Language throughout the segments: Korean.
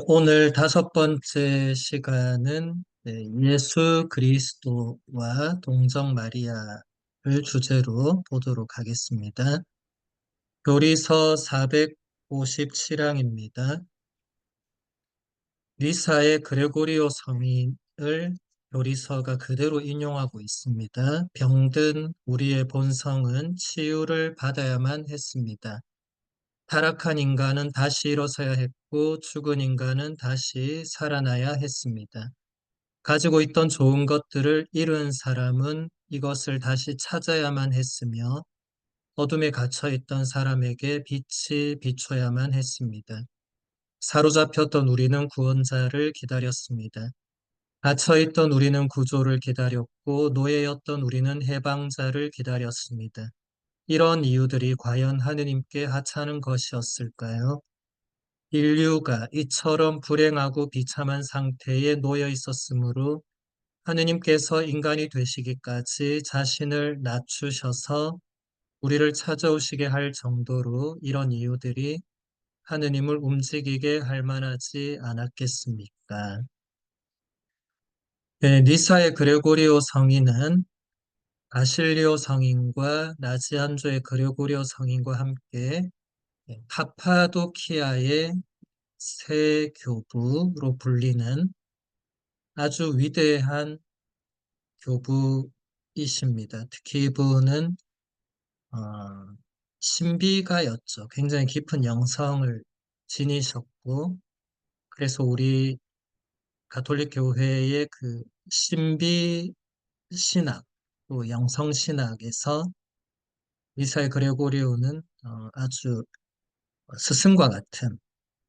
오늘 다섯 번째 시간은 예수 그리스도와 동정 마리아를 주제로 보도록 하겠습니다. 교리서 457항입니다. 니사의 그레고리오 성인을 교리서가 그대로 인용하고 있습니다. 병든 우리의 본성은 치유를 받아야만 했습니다. 타락한 인간은 다시 일어서야 했고 죽은 인간은 다시 살아나야 했습니다. 가지고 있던 좋은 것들을 잃은 사람은 이것을 다시 찾아야만 했으며 어둠에 갇혀 있던 사람에게 빛이 비춰야만 했습니다. 사로잡혔던 우리는 구원자를 기다렸습니다. 갇혀 있던 우리는 구조를 기다렸고 노예였던 우리는 해방자를 기다렸습니다. 이런 이유들이 과연 하느님께 하찮은 것이었을까요? 인류가 이처럼 불행하고 비참한 상태에 놓여 있었으므로 하느님께서 인간이 되시기까지 자신을 낮추셔서 우리를 찾아오시게 할 정도로 이런 이유들이 하느님을 움직이게 할 만하지 않았겠습니까? 니사의 그레고리오 성인은 아실리오 성인과 나지안조의 그레고리오 성인과 함께 카파도키아의 새 교부로 불리는 아주 위대한 교부이십니다. 특히 이분은 어, 신비가였죠. 굉장히 깊은 영성을 지니셨고, 그래서 우리 가톨릭 교회의 그 신비 신학, 또 영성 신학에서 미사엘 그레고리오는 아주 스승과 같은,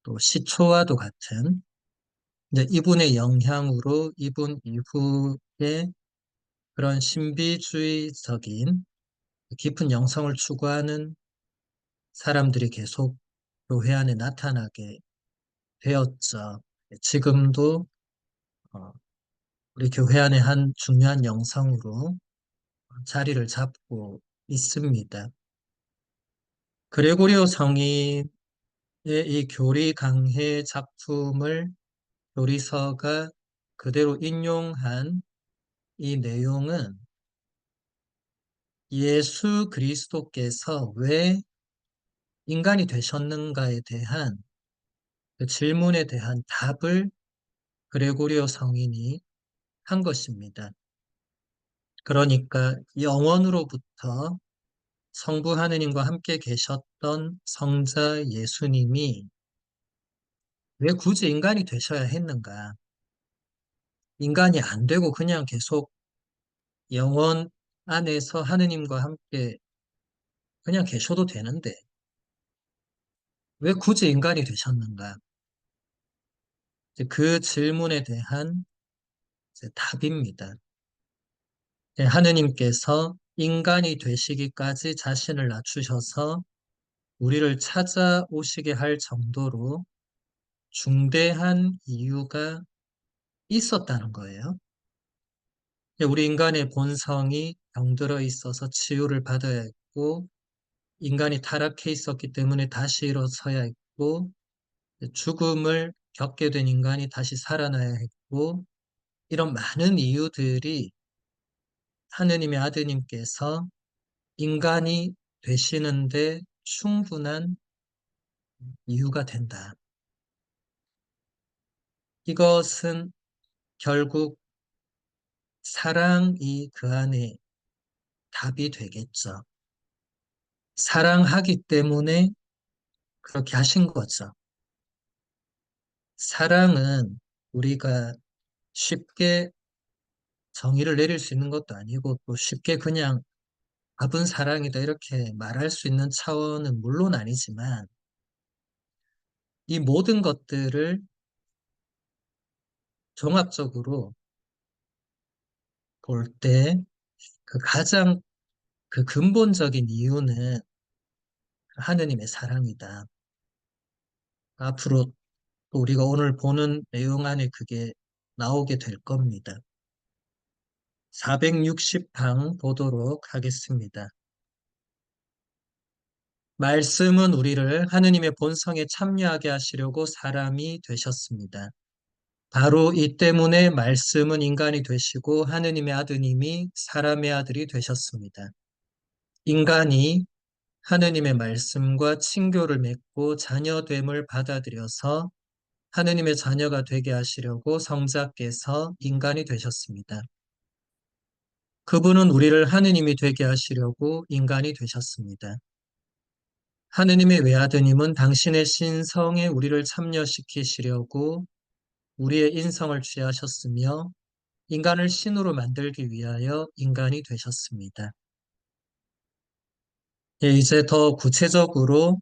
또 시초와도 같은, 이제 이분의 영향으로 이분 이후에 그런 신비주의적인 깊은 영성을 추구하는 사람들이 계속 교회 안에 나타나게 되었죠. 지금도 어, 우리 교회 안에 한 중요한 영성으로 자리를 잡고 있습니다. 그레고리오 성인의 이 교리 강해 작품을 교리서가 그대로 인용한 이 내용은 예수 그리스도께서 왜 인간이 되셨는가에 대한 그 질문에 대한 답을 그레고리오 성인이 한 것입니다. 그러니까 영원으로부터 성부 하느님과 함께 계셨던 성자 예수님이 왜 굳이 인간이 되셔야 했는가? 인간이 안 되고 그냥 계속 영원 안에서 하느님과 함께 그냥 계셔도 되는데 왜 굳이 인간이 되셨는가? 이제 그 질문에 대한 이제 답입니다. 하느님께서 인간이 되시기까지 자신을 낮추셔서 우리를 찾아오시게 할 정도로 중대한 이유가 있었다는 거예요. 우리 인간의 본성이 병들어 있어서 치유를 받아야 했고, 인간이 타락해 있었기 때문에 다시 일어서야 했고, 죽음을 겪게 된 인간이 다시 살아나야 했고, 이런 많은 이유들이 하느님의 아드님께서 인간이 되시는데 충분한 이유가 된다. 이것은 결국 사랑이 그 안에 답이 되겠죠. 사랑하기 때문에 그렇게 하신 거죠. 사랑은 우리가 쉽게 정의를 내릴 수 있는 것도 아니고 또 쉽게 그냥 밥은 사랑이다 이렇게 말할 수 있는 차원은 물론 아니지만 이 모든 것들을 종합적으로 볼 때 그 가장 그 근본적인 이유는 하느님의 사랑이다. 앞으로 또 우리가 오늘 보는 내용 안에 그게 나오게 될 겁니다. 460방 보도록 하겠습니다. 말씀은 우리를 하느님의 본성에 참여하게 하시려고 사람이 되셨습니다. 바로 이 때문에 말씀은 인간이 되시고 하느님의 아드님이 사람의 아들이 되셨습니다. 인간이 하느님의 말씀과 친교를 맺고 자녀됨을 받아들여서 하느님의 자녀가 되게 하시려고 성자께서 인간이 되셨습니다. 그분은 우리를 하느님이 되게 하시려고 인간이 되셨습니다. 하느님의 외아드님은 당신의 신성에 우리를 참여시키시려고 우리의 인성을 취하셨으며 인간을 신으로 만들기 위하여 인간이 되셨습니다. 예, 이제 더 구체적으로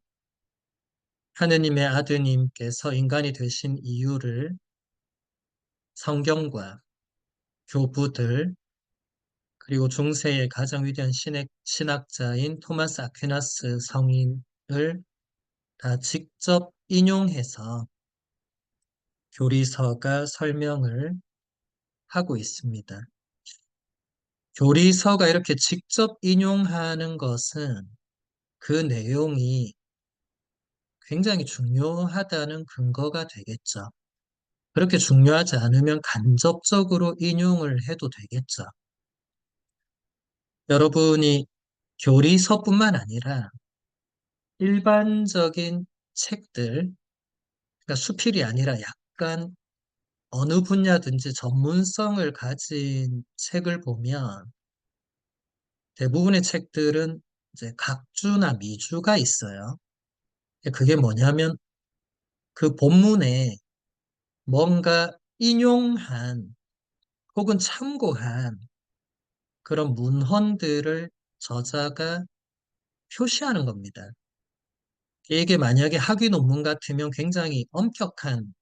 하느님의 아드님께서 인간이 되신 이유를 성경과 교부들 그리고 중세의 가장 위대한 신학자인 토마스 아퀴나스 성인을 다 직접 인용해서 교리서가 설명을 하고 있습니다. 교리서가 이렇게 직접 인용하는 것은 그 내용이 굉장히 중요하다는 근거가 되겠죠. 그렇게 중요하지 않으면 간접적으로 인용을 해도 되겠죠. 여러분이 교리서뿐만 아니라 일반적인 책들, 그러니까 수필이 아니라 약간 어느 분야든지 전문성을 가진 책을 보면 대부분의 책들은 이제 각주나 미주가 있어요. 그게 뭐냐면 그 본문에 뭔가 인용한 혹은 참고한 그런 문헌들을 저자가 표시하는 겁니다. 이게 만약에 학위 논문 같으면 굉장히 엄격한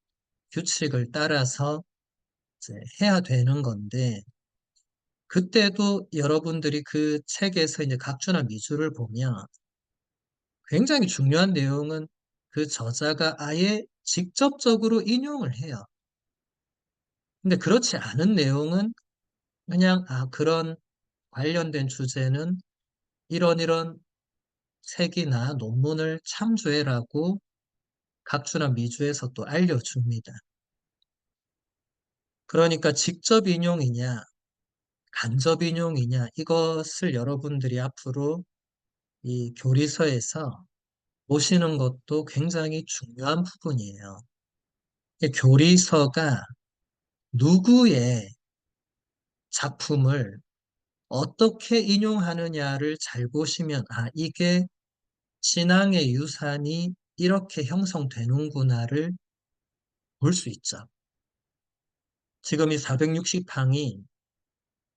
규칙을 따라서 이제 해야 되는 건데, 그때도 여러분들이 그 책에서 이제 각주나 미주를 보면 굉장히 중요한 내용은 그 저자가 아예 직접적으로 인용을 해요. 근데 그렇지 않은 내용은 그냥, 그런 관련된 주제는 이런 책이나 논문을 참조해라고 각주나 미주에서 또 알려줍니다. 그러니까 직접 인용이냐, 간접 인용이냐, 이것을 여러분들이 앞으로 이 교리서에서 보시는 것도 굉장히 중요한 부분이에요. 이 교리서가 누구의 작품을 어떻게 인용하느냐를 잘 보시면, 이게 신앙의 유산이 이렇게 형성되는구나를 볼 수 있죠. 지금 이 460항이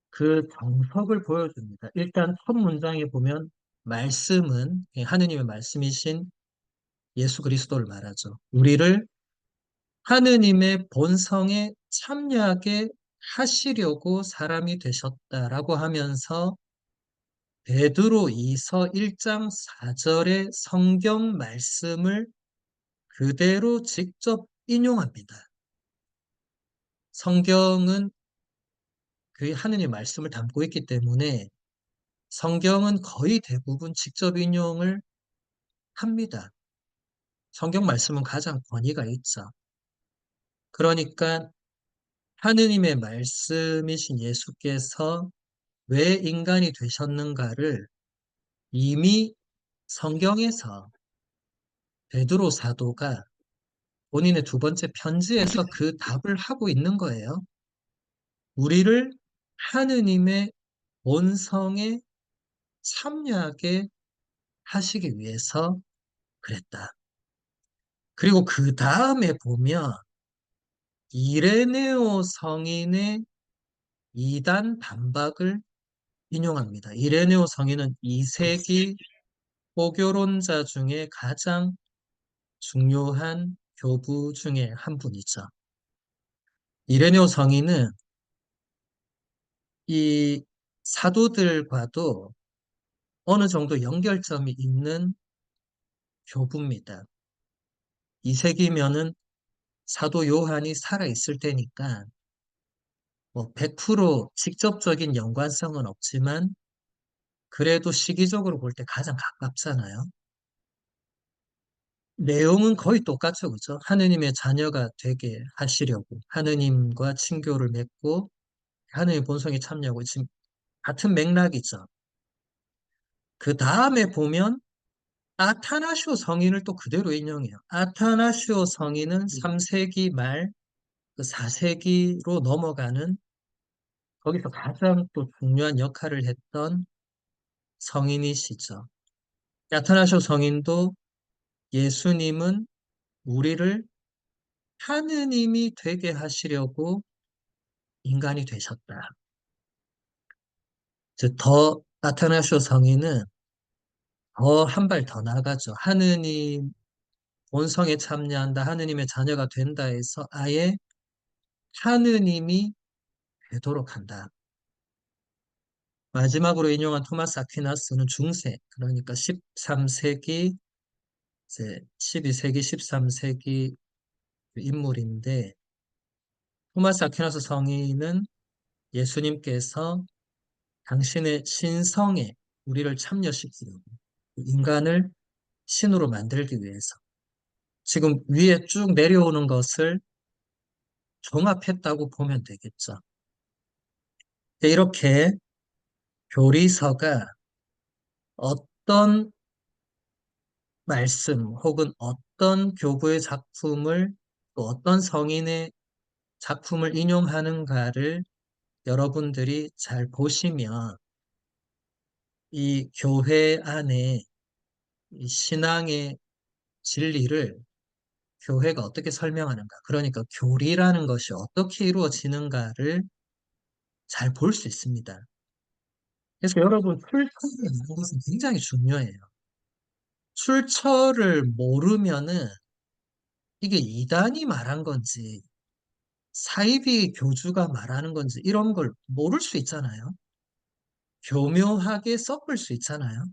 그 정석을 보여줍니다. 일단 첫 문장에 보면 말씀은 하느님의 말씀이신 예수 그리스도를 말하죠. 우리를 하느님의 본성에 참여하게 하시려고 사람이 되셨다라고 하면서 베드로 2서 1장 4절의 성경 말씀을 그대로 직접 인용합니다. 성경은 그 하느님의 말씀을 담고 있기 때문에 성경은 거의 대부분 직접 인용을 합니다. 성경 말씀은 가장 권위가 있죠. 그러니까 하느님의 말씀이신 예수께서 왜 인간이 되셨는가를 이미 성경에서 베드로 사도가 본인의 두 번째 편지에서 그 답을 하고 있는 거예요. 우리를 하느님의 본성에 참여하게 하시기 위해서 그랬다. 그리고 그 다음에 보면 이레네오 성인의 이단 반박을 인용합니다. 이레네오 성인은 2세기 포교론자 중에 가장 중요한 교부 중에 한 분이죠. 이레네오 성인은 이 사도들과도 어느 정도 연결점이 있는 교부입니다. 2세기면은 사도 요한이 살아있을 때니까 뭐 100% 직접적인 연관성은 없지만 그래도 시기적으로 볼 때 가장 가깝잖아요. 내용은 거의 똑같죠, 그죠? 하느님의 자녀가 되게 하시려고 하느님과 친교를 맺고 하느님 본성에 참여하고 지금 같은 맥락이죠. 그 다음에 보면 아타나시오 성인을 또 그대로 인용해요. 아타나시오 성인은 3세기 말 그 4세기로 넘어가는 거기서 가장 또 중요한 역할을 했던 성인이시죠. 아타나시오 성인도 예수님은 우리를 하느님이 되게 하시려고 인간이 되셨다. 즉, 더 아타나시오 성인은 더 한 발 더 나가죠. 하느님 본성에 참여한다, 하느님의 자녀가 된다 해서 아예 하느님이 되도록 한다. 마지막으로 인용한 토마스 아퀴나스는 중세, 그러니까 13세기, 이제 12세기, 13세기 인물인데, 토마스 아퀴나스 성인은 예수님께서 당신의 신성에 우리를 참여시키려고 인간을 신으로 만들기 위해서 지금 위에 쭉 내려오는 것을 종합했다고 보면 되겠죠. 이렇게 교리서가 어떤 말씀 혹은 어떤 교부의 작품을 또 어떤 성인의 작품을 인용하는가를 여러분들이 잘 보시면 이 교회 안에 이 신앙의 진리를 교회가 어떻게 설명하는가, 그러니까 교리라는 것이 어떻게 이루어지는가를 잘 볼 수 있습니다. 그래서 여러분, 출처를 아는 것은 굉장히 중요해요. 출처를 모르면은 이게 이단이 말한 건지 사이비 교주가 말하는 건지 이런 걸 모를 수 있잖아요. 교묘하게 섞을 수 있잖아요.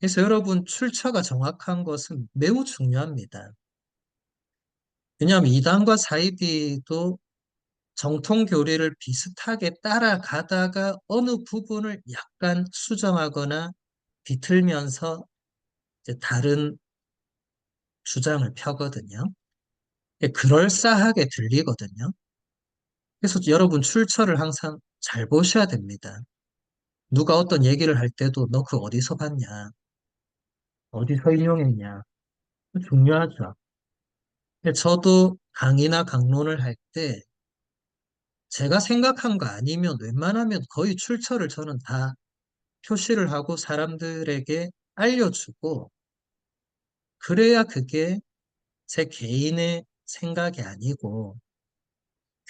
그래서 여러분, 출처가 정확한 것은 매우 중요합니다. 왜냐하면 이단과 사이비도 정통 교리를 비슷하게 따라가다가 어느 부분을 약간 수정하거나 비틀면서 이제 다른 주장을 펴거든요. 그럴싸하게 들리거든요. 그래서 여러분, 출처를 항상 잘 보셔야 됩니다. 누가 어떤 얘기를 할 때도 너 그거 어디서 봤냐? 어디서 인용했냐? 중요하죠. 근데 저도 강의나 강론을 할 때 제가 생각한 거 아니면 웬만하면 거의 출처를 저는 다 표시를 하고 사람들에게 알려주고, 그래야 그게 제 개인의 생각이 아니고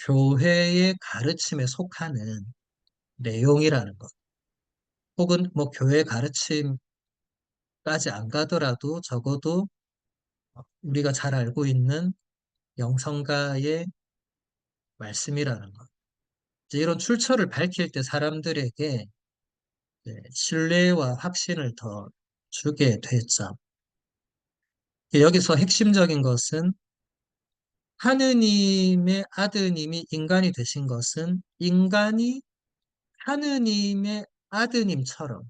교회의 가르침에 속하는 내용이라는 것. 혹은 뭐 교회 가르침까지 안 가더라도 적어도 우리가 잘 알고 있는 영성가의 말씀이라는 것. 이제 이런 출처를 밝힐 때 사람들에게 신뢰와 확신을 더 주게 됐죠. 여기서 핵심적인 것은 하느님의 아드님이 인간이 되신 것은 인간이 하느님의 아드님처럼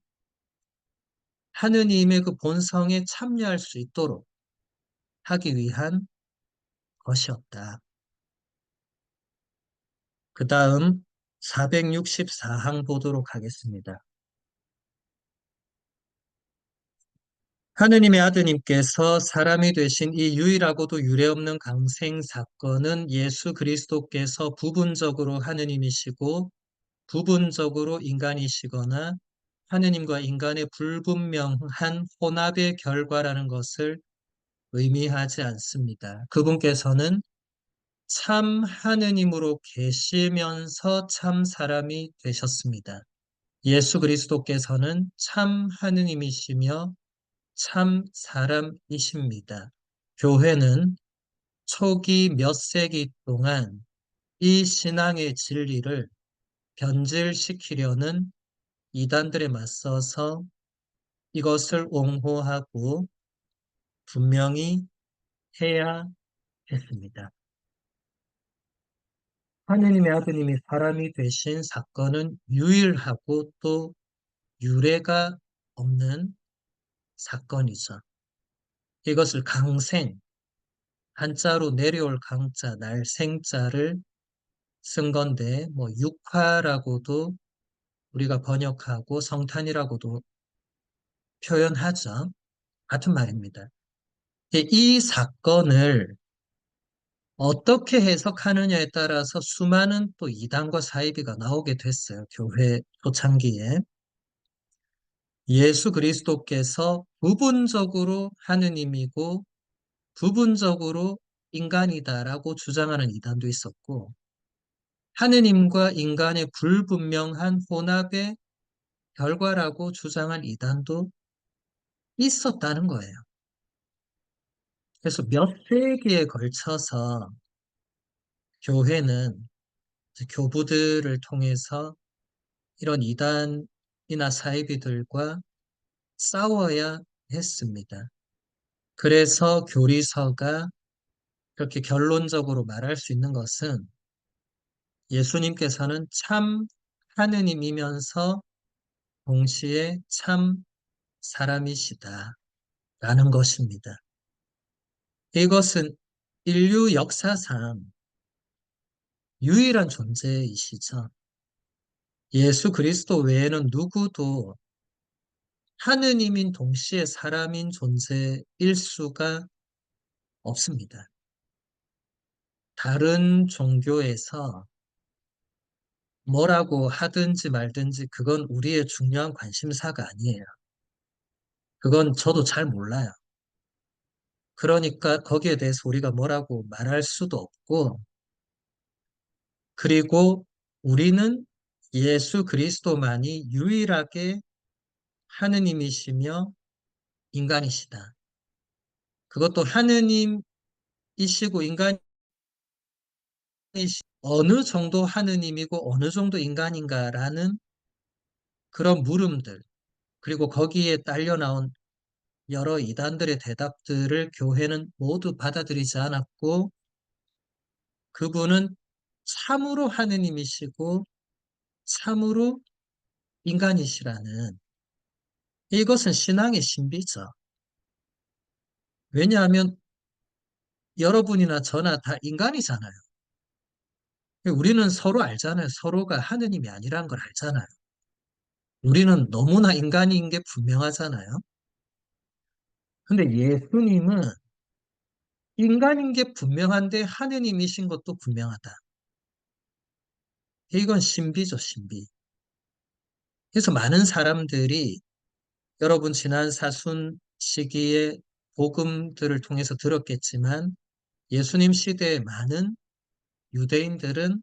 하느님의 그 본성에 참여할 수 있도록 하기 위한 것이었다. 그 다음 464항 보도록 하겠습니다. 하느님의 아드님께서 사람이 되신 이 유일하고도 유례없는 강생 사건은 예수 그리스도께서 부분적으로 하느님이시고 부분적으로 인간이시거나 하느님과 인간의 불분명한 혼합의 결과라는 것을 의미하지 않습니다. 그분께서는 참 하느님으로 계시면서 참 사람이 되셨습니다. 예수 그리스도께서는 참 하느님이시며 참 사람이십니다. 교회는 초기 몇 세기 동안 이 신앙의 진리를 변질시키려는 이단들에 맞서서 이것을 옹호하고 분명히 해야 했습니다. 하느님의 아드님이 사람이 되신 사건은 유일하고 또 유례가 없는 사건이죠. 이것을 강생, 한자로 내려올 강자, 날생자를 쓴 건데, 뭐, 육화라고도 우리가 번역하고 성탄이라고도 표현하죠. 같은 말입니다. 이 사건을 어떻게 해석하느냐에 따라서 수많은 또 이단과 사이비가 나오게 됐어요. 교회 초창기에. 예수 그리스도께서 부분적으로 하느님이고 부분적으로 인간이다라고 주장하는 이단도 있었고, 하느님과 인간의 불분명한 혼합의 결과라고 주장한 이단도 있었다는 거예요. 그래서 몇 세기에 걸쳐서 교회는 교부들을 통해서 이런 이단이나 사이비들과 싸워야 했습니다. 그래서 교리서가 그렇게 결론적으로 말할 수 있는 것은 예수님께서는 참 하느님이면서 동시에 참 사람이시다라는 것입니다. 이것은 인류 역사상 유일한 존재이시죠. 예수 그리스도 외에는 누구도 하느님인 동시에 사람인 존재일 수가 없습니다. 다른 종교에서 뭐라고 하든지 말든지 그건 우리의 중요한 관심사가 아니에요. 그건 저도 잘 몰라요. 그러니까 거기에 대해서 우리가 뭐라고 말할 수도 없고, 그리고 우리는 예수 그리스도만이 유일하게 하느님이시며 인간이시다. 그것도 하느님이시고 인간이시 어느 정도 하느님이고 어느 정도 인간인가라는 그런 물음들, 그리고 거기에 딸려 나온 여러 이단들의 대답들을 교회는 모두 받아들이지 않았고, 그분은 참으로 하느님이시고 참으로 인간이시라는, 이것은 신앙의 신비죠. 왜냐하면 여러분이나 저나 다 인간이잖아요. 우리는 서로 알잖아요. 서로가 하느님이 아니란 걸 알잖아요. 우리는 너무나 인간인 게 분명하잖아요. 근데 예수님은 인간인 게 분명한데 하느님이신 것도 분명하다. 이건 신비죠, 신비. 그래서 많은 사람들이 여러분 지난 사순 시기에 복음들을 통해서 들었겠지만 예수님 시대의 많은 유대인들은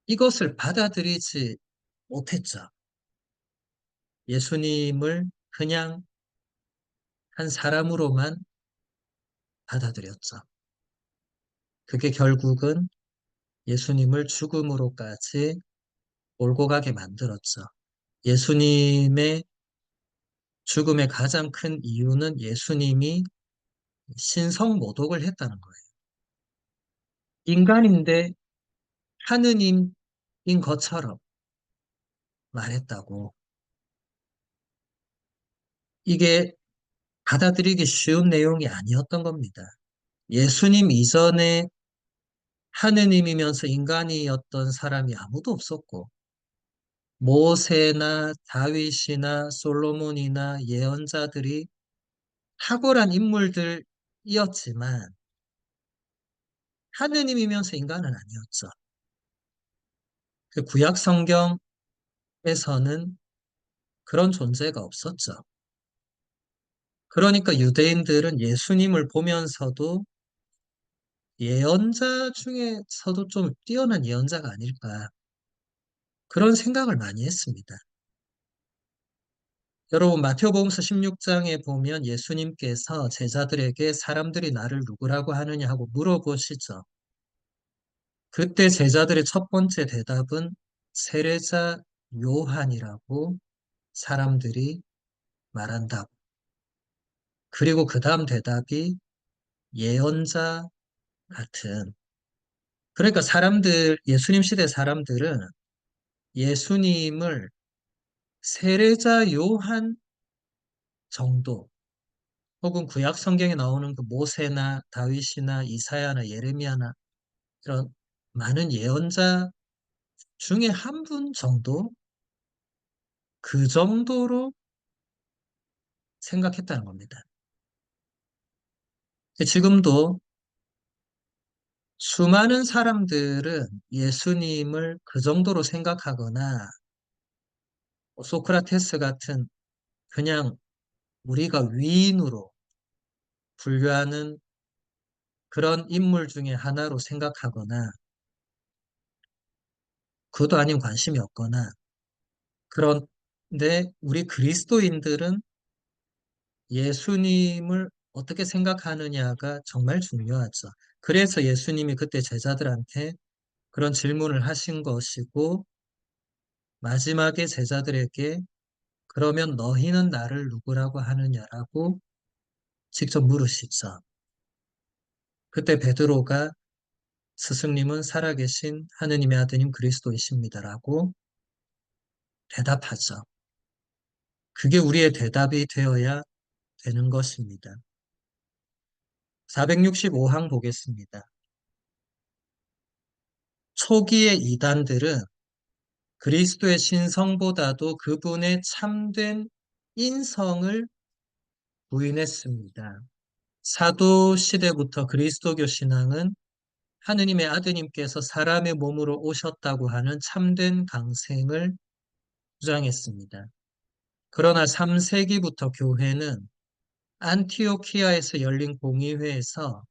이것을 받아들이지 못했죠. 예수님을 그냥 한 사람으로만 받아들였죠. 그게 결국은 예수님을 죽음으로까지 몰고 가게 만들었죠. 예수님의 죽음의 가장 큰 이유는 예수님이 신성모독을 했다는 거예요. 인간인데 하느님인 것처럼 말했다고. 이게 받아들이기 쉬운 내용이 아니었던 겁니다. 예수님 이전에 하느님이면서 인간이었던 사람이 아무도 없었고, 모세나 다윗이나 솔로몬이나 예언자들이 탁월한 인물들이었지만 하느님이면서 인간은 아니었죠. 그 구약 성경에서는 그런 존재가 없었죠. 그러니까 유대인들은 예수님을 보면서도 예언자 중에서도 좀 뛰어난 예언자가 아닐까, 그런 생각을 많이 했습니다. 여러분 마태복음서 16장에 보면 예수님께서 제자들에게 사람들이 나를 누구라고 하느냐 하고 물어보시죠. 그때 제자들의 첫 번째 대답은 세례자 요한이라고 사람들이 말한다고. 그리고 그 다음 대답이 예언자 같은. 그러니까 예수님 시대 사람들은 예수님을 세례자 요한 정도, 혹은 구약 성경에 나오는 그 모세나 다윗이나 이사야나 예레미야나 이런 많은 예언자 중에 한 분 정도 그 정도로 생각했다는 겁니다. 지금도 수많은 사람들은 예수님을 그 정도로 생각하거나 소크라테스 같은 그냥 우리가 위인으로 분류하는 그런 인물 중에 하나로 생각하거나 그것도 아닌 관심이 없거나 그런데 우리 그리스도인들은 예수님을 어떻게 생각하느냐가 정말 중요하죠. 그래서 예수님이 그때 제자들한테 그런 질문을 하신 것이고 마지막에 제자들에게 그러면 너희는 나를 누구라고 하느냐라고 직접 물으시죠. 그때 베드로가 스승님은 살아계신 하느님의 아드님 그리스도이십니다라고 대답하죠. 그게 우리의 대답이 되어야 되는 것입니다. 465항 보겠습니다. 초기의 이단들은 그리스도의 신성보다도 그분의 참된 인성을 부인했습니다. 사도 시대부터 그리스도교 신앙은 하느님의 아드님께서 사람의 몸으로 오셨다고 하는 참된 강생을 주장했습니다. 그러나 3세기부터 교회는 안티오키아에서 열린 공의회에서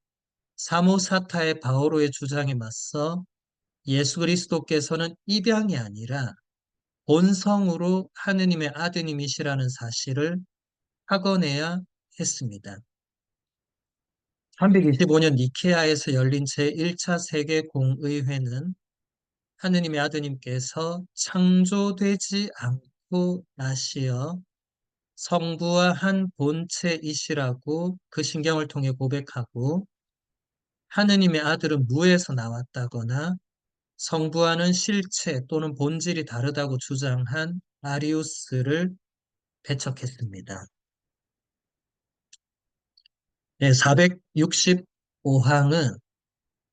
사모사타의 바오로의 주장에 맞서 예수 그리스도께서는 입양이 아니라 본성으로 하느님의 아드님이시라는 사실을 확언해야 했습니다. 325년 니케아에서 열린 제1차 세계공의회는 하느님의 아드님께서 창조되지 않고 나시어 성부와 한 본체이시라고 그 신경을 통해 고백하고 하느님의 아들은 무에서 나왔다거나 성부와는 실체 또는 본질이 다르다고 주장한 아리우스를 배척했습니다. 네, 465항은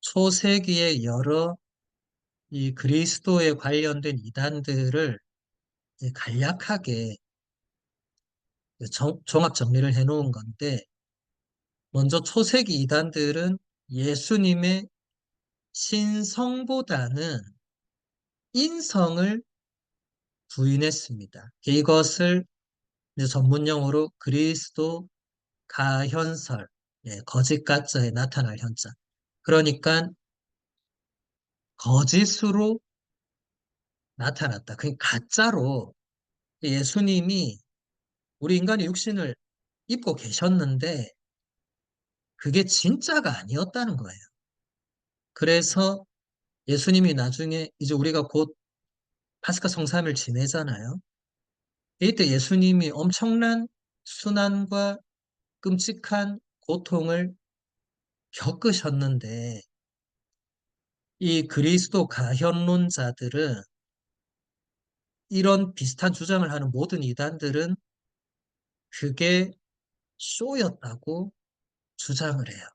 초세기의 여러 이 그리스도에 관련된 이단들을 간략하게 종합 정리를 해놓은 건데, 먼저 초세기 이단들은 예수님의 신성보다는 인성을 부인했습니다. 이것을 이제 전문 용어로 그리스도 가현설, 거짓 가짜에 나타날 현자. 그러니까 거짓으로 나타났다. 그 가짜로 예수님이 우리 인간의 육신을 입고 계셨는데 그게 진짜가 아니었다는 거예요. 그래서 예수님이 나중에 이제 우리가 곧 파스카 성삼일 지내잖아요. 이때 예수님이 엄청난 순환과 끔찍한 고통을 겪으셨는데 이 그리스도 가현론자들은 이런 비슷한 주장을 하는 모든 이단들은 그게 쇼였다고 주장을 해요.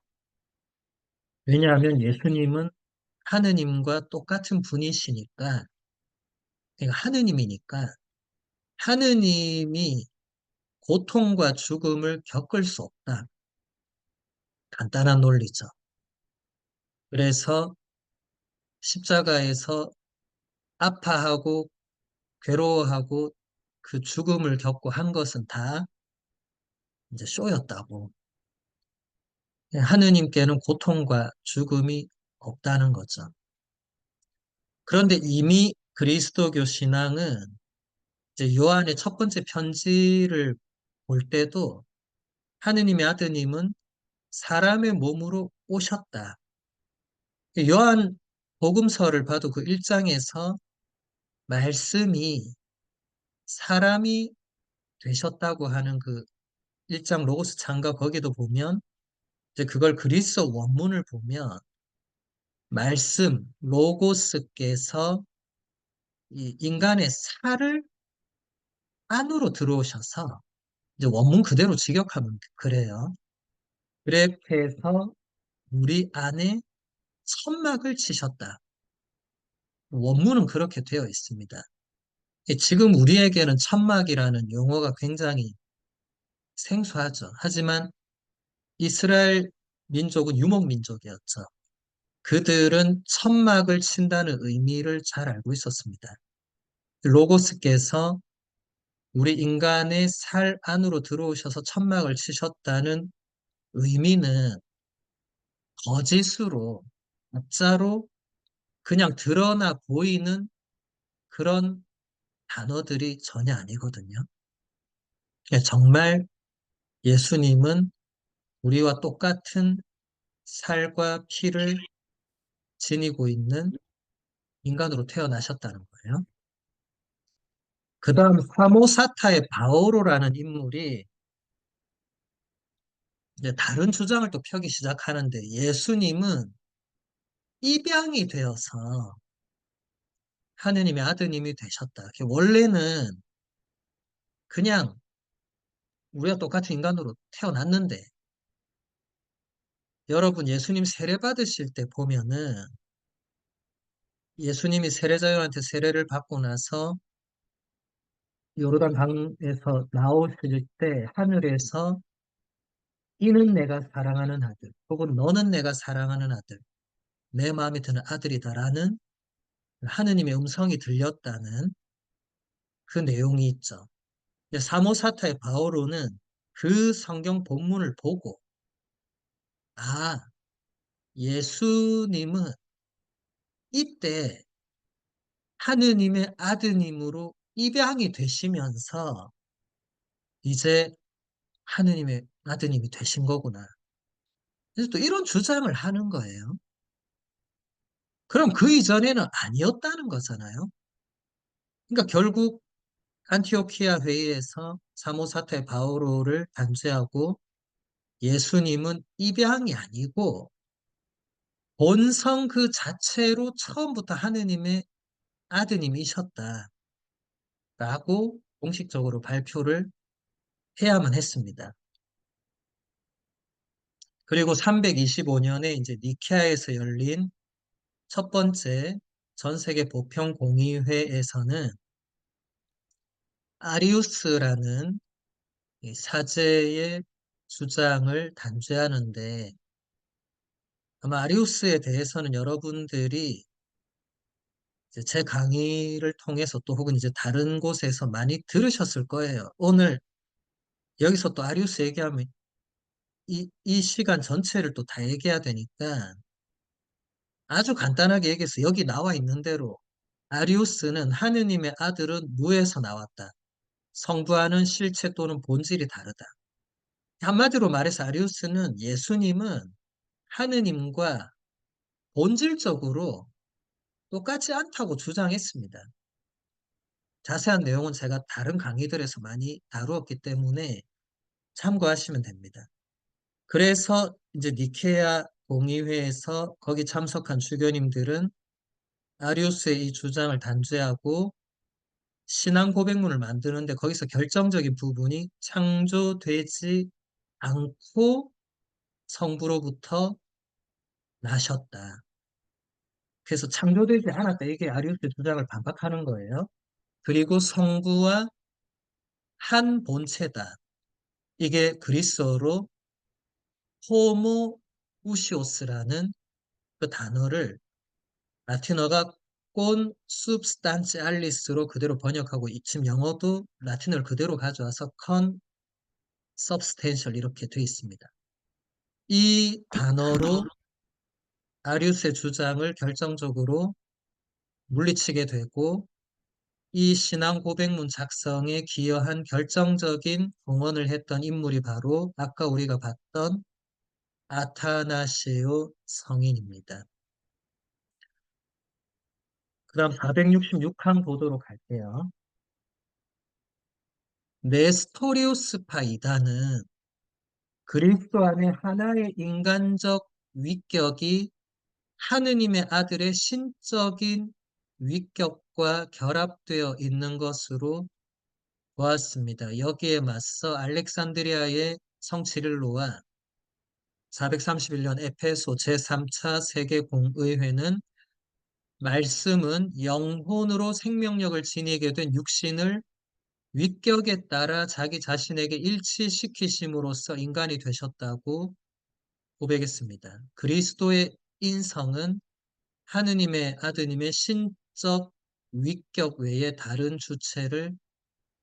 왜냐하면 예수님은 하느님과 똑같은 분이시니까, 그러니까 하느님이니까 하느님이 고통과 죽음을 겪을 수 없다. 간단한 논리죠. 그래서 십자가에서 아파하고 괴로워하고 그 죽음을 겪고 한 것은 다 이제 쇼였다고. 하느님께는 고통과 죽음이 없다는 거죠. 그런데 이미 그리스도교 신앙은 이제 요한의 첫 번째 편지를 볼 때도 하느님의 아드님은 사람의 몸으로 오셨다. 요한 복음서를 봐도 그 1장에서 말씀이 사람이 되셨다고 하는 그 1장 로고스 창가 거기도 보면 이제 그걸 그리스어 원문을 보면 말씀 로고스께서 이 인간의 살을 안으로 들어오셔서 이제 원문 그대로 직역하면 그래요. 그렇게 해서 우리 안에 천막을 치셨다. 원문은 그렇게 되어 있습니다. 지금 우리에게는 천막이라는 용어가 굉장히 생소하죠. 하지만 이스라엘 민족은 유목민족이었죠. 그들은 천막을 친다는 의미를 잘 알고 있었습니다. 로고스께서 우리 인간의 살 안으로 들어오셔서 천막을 치셨다는 의미는 거짓으로, 가짜로 그냥 드러나 보이는 그런 단어들이 전혀 아니거든요. 정말 예수님은 우리와 똑같은 살과 피를 지니고 있는 인간으로 태어나셨다는 거예요. 그 다음 사모사타의 바오로라는 인물이 이제 다른 주장을 또 펴기 시작하는데 예수님은 입양이 되어서 하느님의 아드님이 되셨다. 원래는 그냥 우리가 똑같은 인간으로 태어났는데 여러분 예수님 세례 받으실 때 보면은 예수님이 세례자들한테 세례를 받고 나서 요르단 강에서 나오실 때 하늘에서 이는 내가 사랑하는 아들 혹은 너는 내가 사랑하는 아들 내 마음에 드는 아들이다라는 하느님의 음성이 들렸다는 그 내용이 있죠. 사모사타의 바오로는 그 성경 본문을 보고 아 예수님은 이때 하느님의 아드님으로 입양이 되시면서 이제 하느님의 아드님이 되신 거구나. 그래서 또 이런 주장을 하는 거예요. 그럼 그 이전에는 아니었다는 거잖아요. 그러니까 결국 안티오키아 회의에서 사모사테 바오로를 단죄하고 예수님은 입양이 아니고 본성 그 자체로 처음부터 하느님의 아드님이셨다라고 공식적으로 발표를 해야만 했습니다. 그리고 325년에 이제 니케아에서 열린 첫 번째 전 세계 보편 공의회에서는 아리우스라는 이 사제의 주장을 단죄하는데 아마 아리우스에 대해서는 여러분들이 이제 제 강의를 통해서 또 혹은 이제 다른 곳에서 많이 들으셨을 거예요. 오늘 여기서 또 아리우스 얘기하면 이 시간 전체를 또 다 얘기해야 되니까 아주 간단하게 얘기해서 여기 나와 있는 대로 아리우스는 하느님의 아들은 무에서 나왔다. 성부와는 실체 또는 본질이 다르다. 한마디로 말해서 아리우스는 예수님은 하느님과 본질적으로 똑같지 않다고 주장했습니다. 자세한 내용은 제가 다른 강의들에서 많이 다루었기 때문에 참고하시면 됩니다. 그래서 이제 니케아 공의회에서 거기 참석한 주교님들은 아리우스의 이 주장을 단죄하고 신앙 고백문을 만드는데 거기서 결정적인 부분이 창조되지 않고 성부로부터 나셨다. 그래서 창조되지 않았다. 이게 아리우스 주장을 반박하는 거예요. 그리고 성부와 한 본체다. 이게 그리스어로 호모 우시오스라는 그 단어를 라틴어가 꼰 substantialis로 그대로 번역하고 지금 영어도 라틴어를 그대로 가져와서 con substantial 이렇게 되어 있습니다. 이 단어로 아리우스의 주장을 결정적으로 물리치게 되고 이 신앙 고백문 작성에 기여한 결정적인 공헌을 했던 인물이 바로 아까 우리가 봤던 아타나시오 성인입니다. 그 다음 466항 보도록 할게요. 네스토리우스파 이단은 그리스도 안에 하나의 인간적 위격이 하느님의 아들의 신적인 위격과 결합되어 있는 것으로 보았습니다. 여기에 맞서 알렉산드리아의 성 지릴로와 431년 에페소 제3차 세계공의회는 말씀은 영혼으로 생명력을 지니게 된 육신을 위격에 따라 자기 자신에게 일치시키심으로써 인간이 되셨다고 고백했습니다. 그리스도의 인성은 하느님의 아드님의 신적 위격 외에 다른 주체를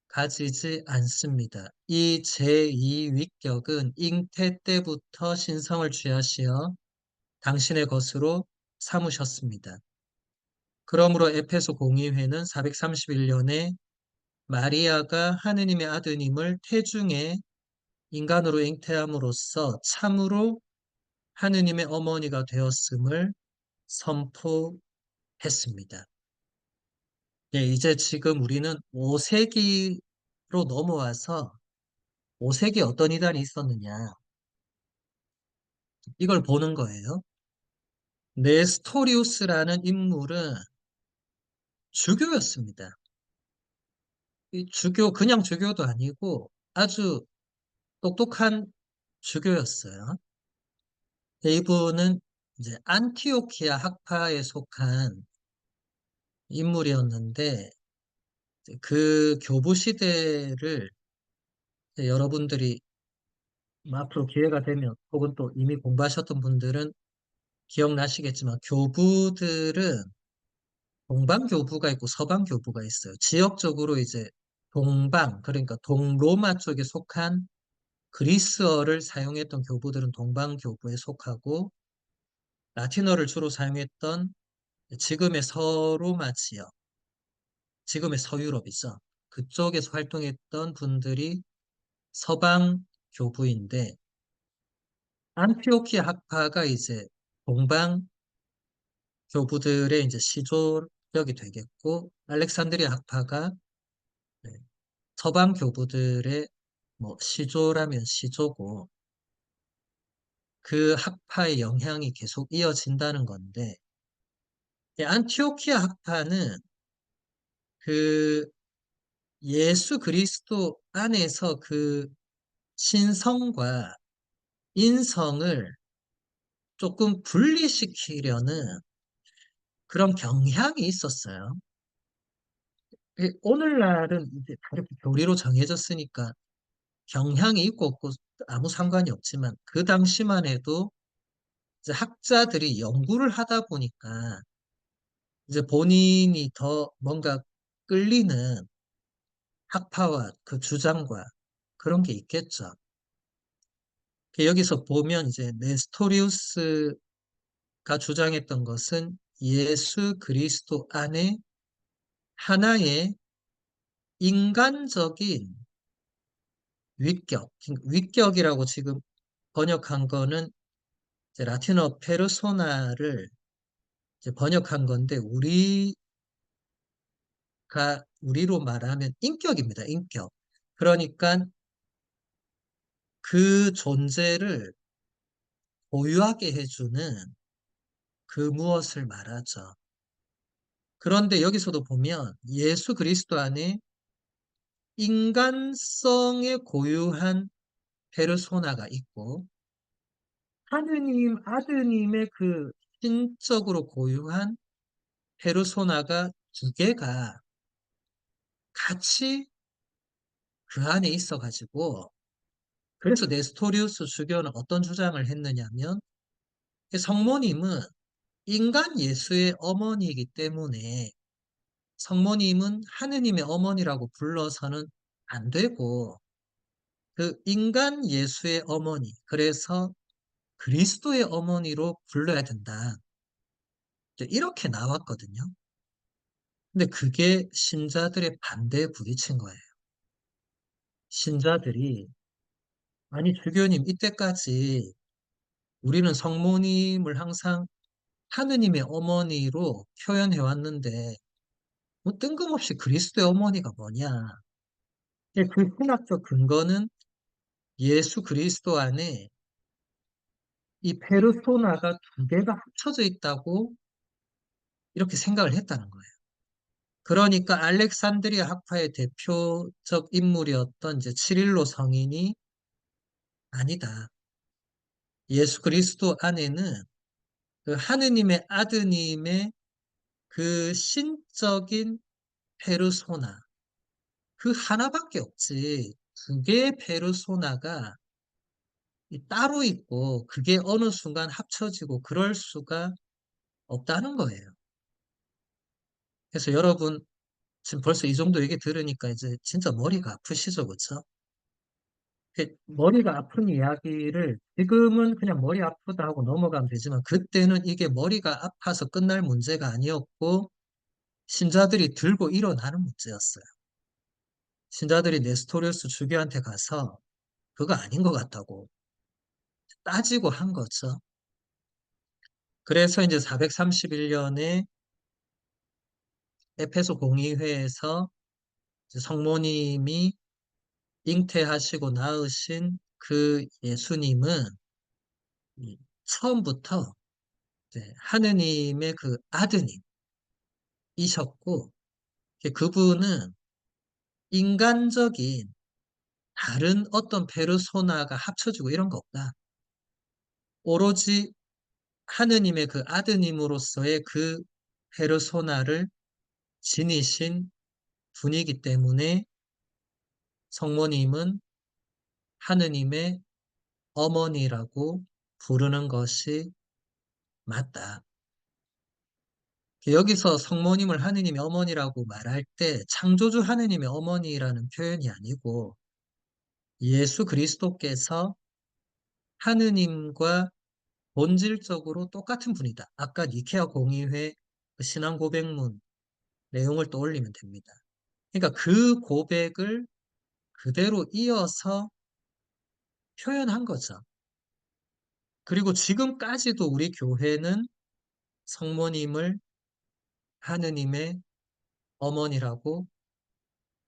가지지 않습니다. 이 제2위격은 잉태 때부터 신성을 취하시어 당신의 것으로 삼으셨습니다. 그러므로 에페소 공의회는 431년에 마리아가 하느님의 아드님을 태중에 인간으로 잉태함으로써 참으로 하느님의 어머니가 되었음을 선포했습니다. 예, 이제 지금 우리는 5세기로 넘어와서 5세기에 어떤 이단이 있었느냐 이걸 보는 거예요. 네스토리우스라는 인물은 주교였습니다. 이 주교 그냥 주교도 아니고 아주 똑똑한 주교였어요. 이분은 이제 안티오키아 학파에 속한 인물이었는데 그 교부 시대를 여러분들이 앞으로 기회가 되면 혹은 또 이미 공부하셨던 분들은 기억나시겠지만 교부들은 동방교부가 있고 서방교부가 있어요. 지역적으로 이제 동방, 그러니까 동로마 쪽에 속한 그리스어를 사용했던 교부들은 동방교부에 속하고 라틴어를 주로 사용했던 지금의 서로마 지역, 지금의 서유럽이죠. 그쪽에서 활동했던 분들이 서방교부인데 안티오키아 학파가 이제 동방 교부들의 이제 시조력이 되겠고 알렉산드리아 학파가 네, 서방 교부들의 뭐 시조라면 시조고 그 학파의 영향이 계속 이어진다는 건데 이 안티오키아 학파는 그 예수 그리스도 안에서 그 신성과 인성을 조금 분리시키려는 그런 경향이 있었어요. 오늘날은 이제 다 이렇게 교리로 정해졌으니까 경향이 있고 없고 아무 상관이 없지만 그 당시만 해도 이제 학자들이 연구를 하다 보니까 이제 본인이 더 뭔가 끌리는 학파와 그 주장과 그런 게 있겠죠. 여기서 보면 이제 네스토리우스가 주장했던 것은 예수 그리스도 안에 하나의 인간적인 위격이라고 지금 번역한 거는 이제 라틴어 페르소나를 이제 번역한 건데 우리로 말하면 인격입니다. 인격. 그러니까 그 존재를 고유하게 해주는 그 무엇을 말하죠. 그런데 여기서도 보면 예수 그리스도 안에 인간성의 고유한 페르소나가 있고 하느님 아드님의 그 신적으로 고유한 페르소나가 두 개가 같이 그 안에 있어가지고 그래서 네스토리우스 주교는 어떤 주장을 했느냐면 성모님은 인간 예수의 어머니이기 때문에 성모님은 하느님의 어머니라고 불러서는 안 되고 그 인간 예수의 어머니, 그래서 그리스도의 어머니로 불러야 된다. 이제 이렇게 나왔거든요. 근데 그게 신자들의 반대에 부딪힌 거예요. 신자들이 아니 주교님 이때까지 우리는 성모님을 항상 하느님의 어머니로 표현해 왔는데 뭐 뜬금없이 그리스도의 어머니가 뭐냐. 그 신학적 근거는 예수 그리스도 안에 이 페르소나가 2개가 합쳐져 있다고 이렇게 생각을 했다는 거예요. 그러니까 알렉산드리아 학파의 대표적 인물이었던 이제 치릴로 성인이 아니다. 예수 그리스도 안에는 그 하느님의 아드님의 그 신적인 페르소나, 그 하나밖에 없지. 두 개의 페르소나가 따로 있고 그게 어느 순간 합쳐지고 그럴 수가 없다는 거예요. 그래서 여러분 지금 벌써 이 정도 얘기 들으니까 이제 진짜 머리가 아프시죠, 그렇죠? 머리가 아픈 이야기를 지금은 그냥 머리 아프다 하고 넘어가면 되지만 그때는 이게 머리가 아파서 끝날 문제가 아니었고 신자들이 들고 일어나는 문제였어요. 신자들이 네스토리우스 주교한테 가서 그거 아닌 것 같다고 따지고 한 거죠. 그래서 이제 431년에 에페소 공의회에서 성모님이 잉태하시고 낳으신 그 예수님은 처음부터 이제 하느님의 그 아드님이셨고 그분은 인간적인 다른 어떤 페르소나가 합쳐지고 이런 거 없다. 오로지 하느님의 그 아드님으로서의 그 페르소나를 지니신 분이기 때문에 성모님은 하느님의 어머니라고 부르는 것이 맞다. 여기서 성모님을 하느님의 어머니라고 말할 때 창조주 하느님의 어머니라는 표현이 아니고 예수 그리스도께서 하느님과 본질적으로 똑같은 분이다. 아까 니케아 공의회 그 신앙 고백문 내용을 떠올리면 됩니다. 그러니까 그 고백을 그대로 이어서 표현한 거죠. 그리고 지금까지도 우리 교회는 성모님을 하느님의 어머니라고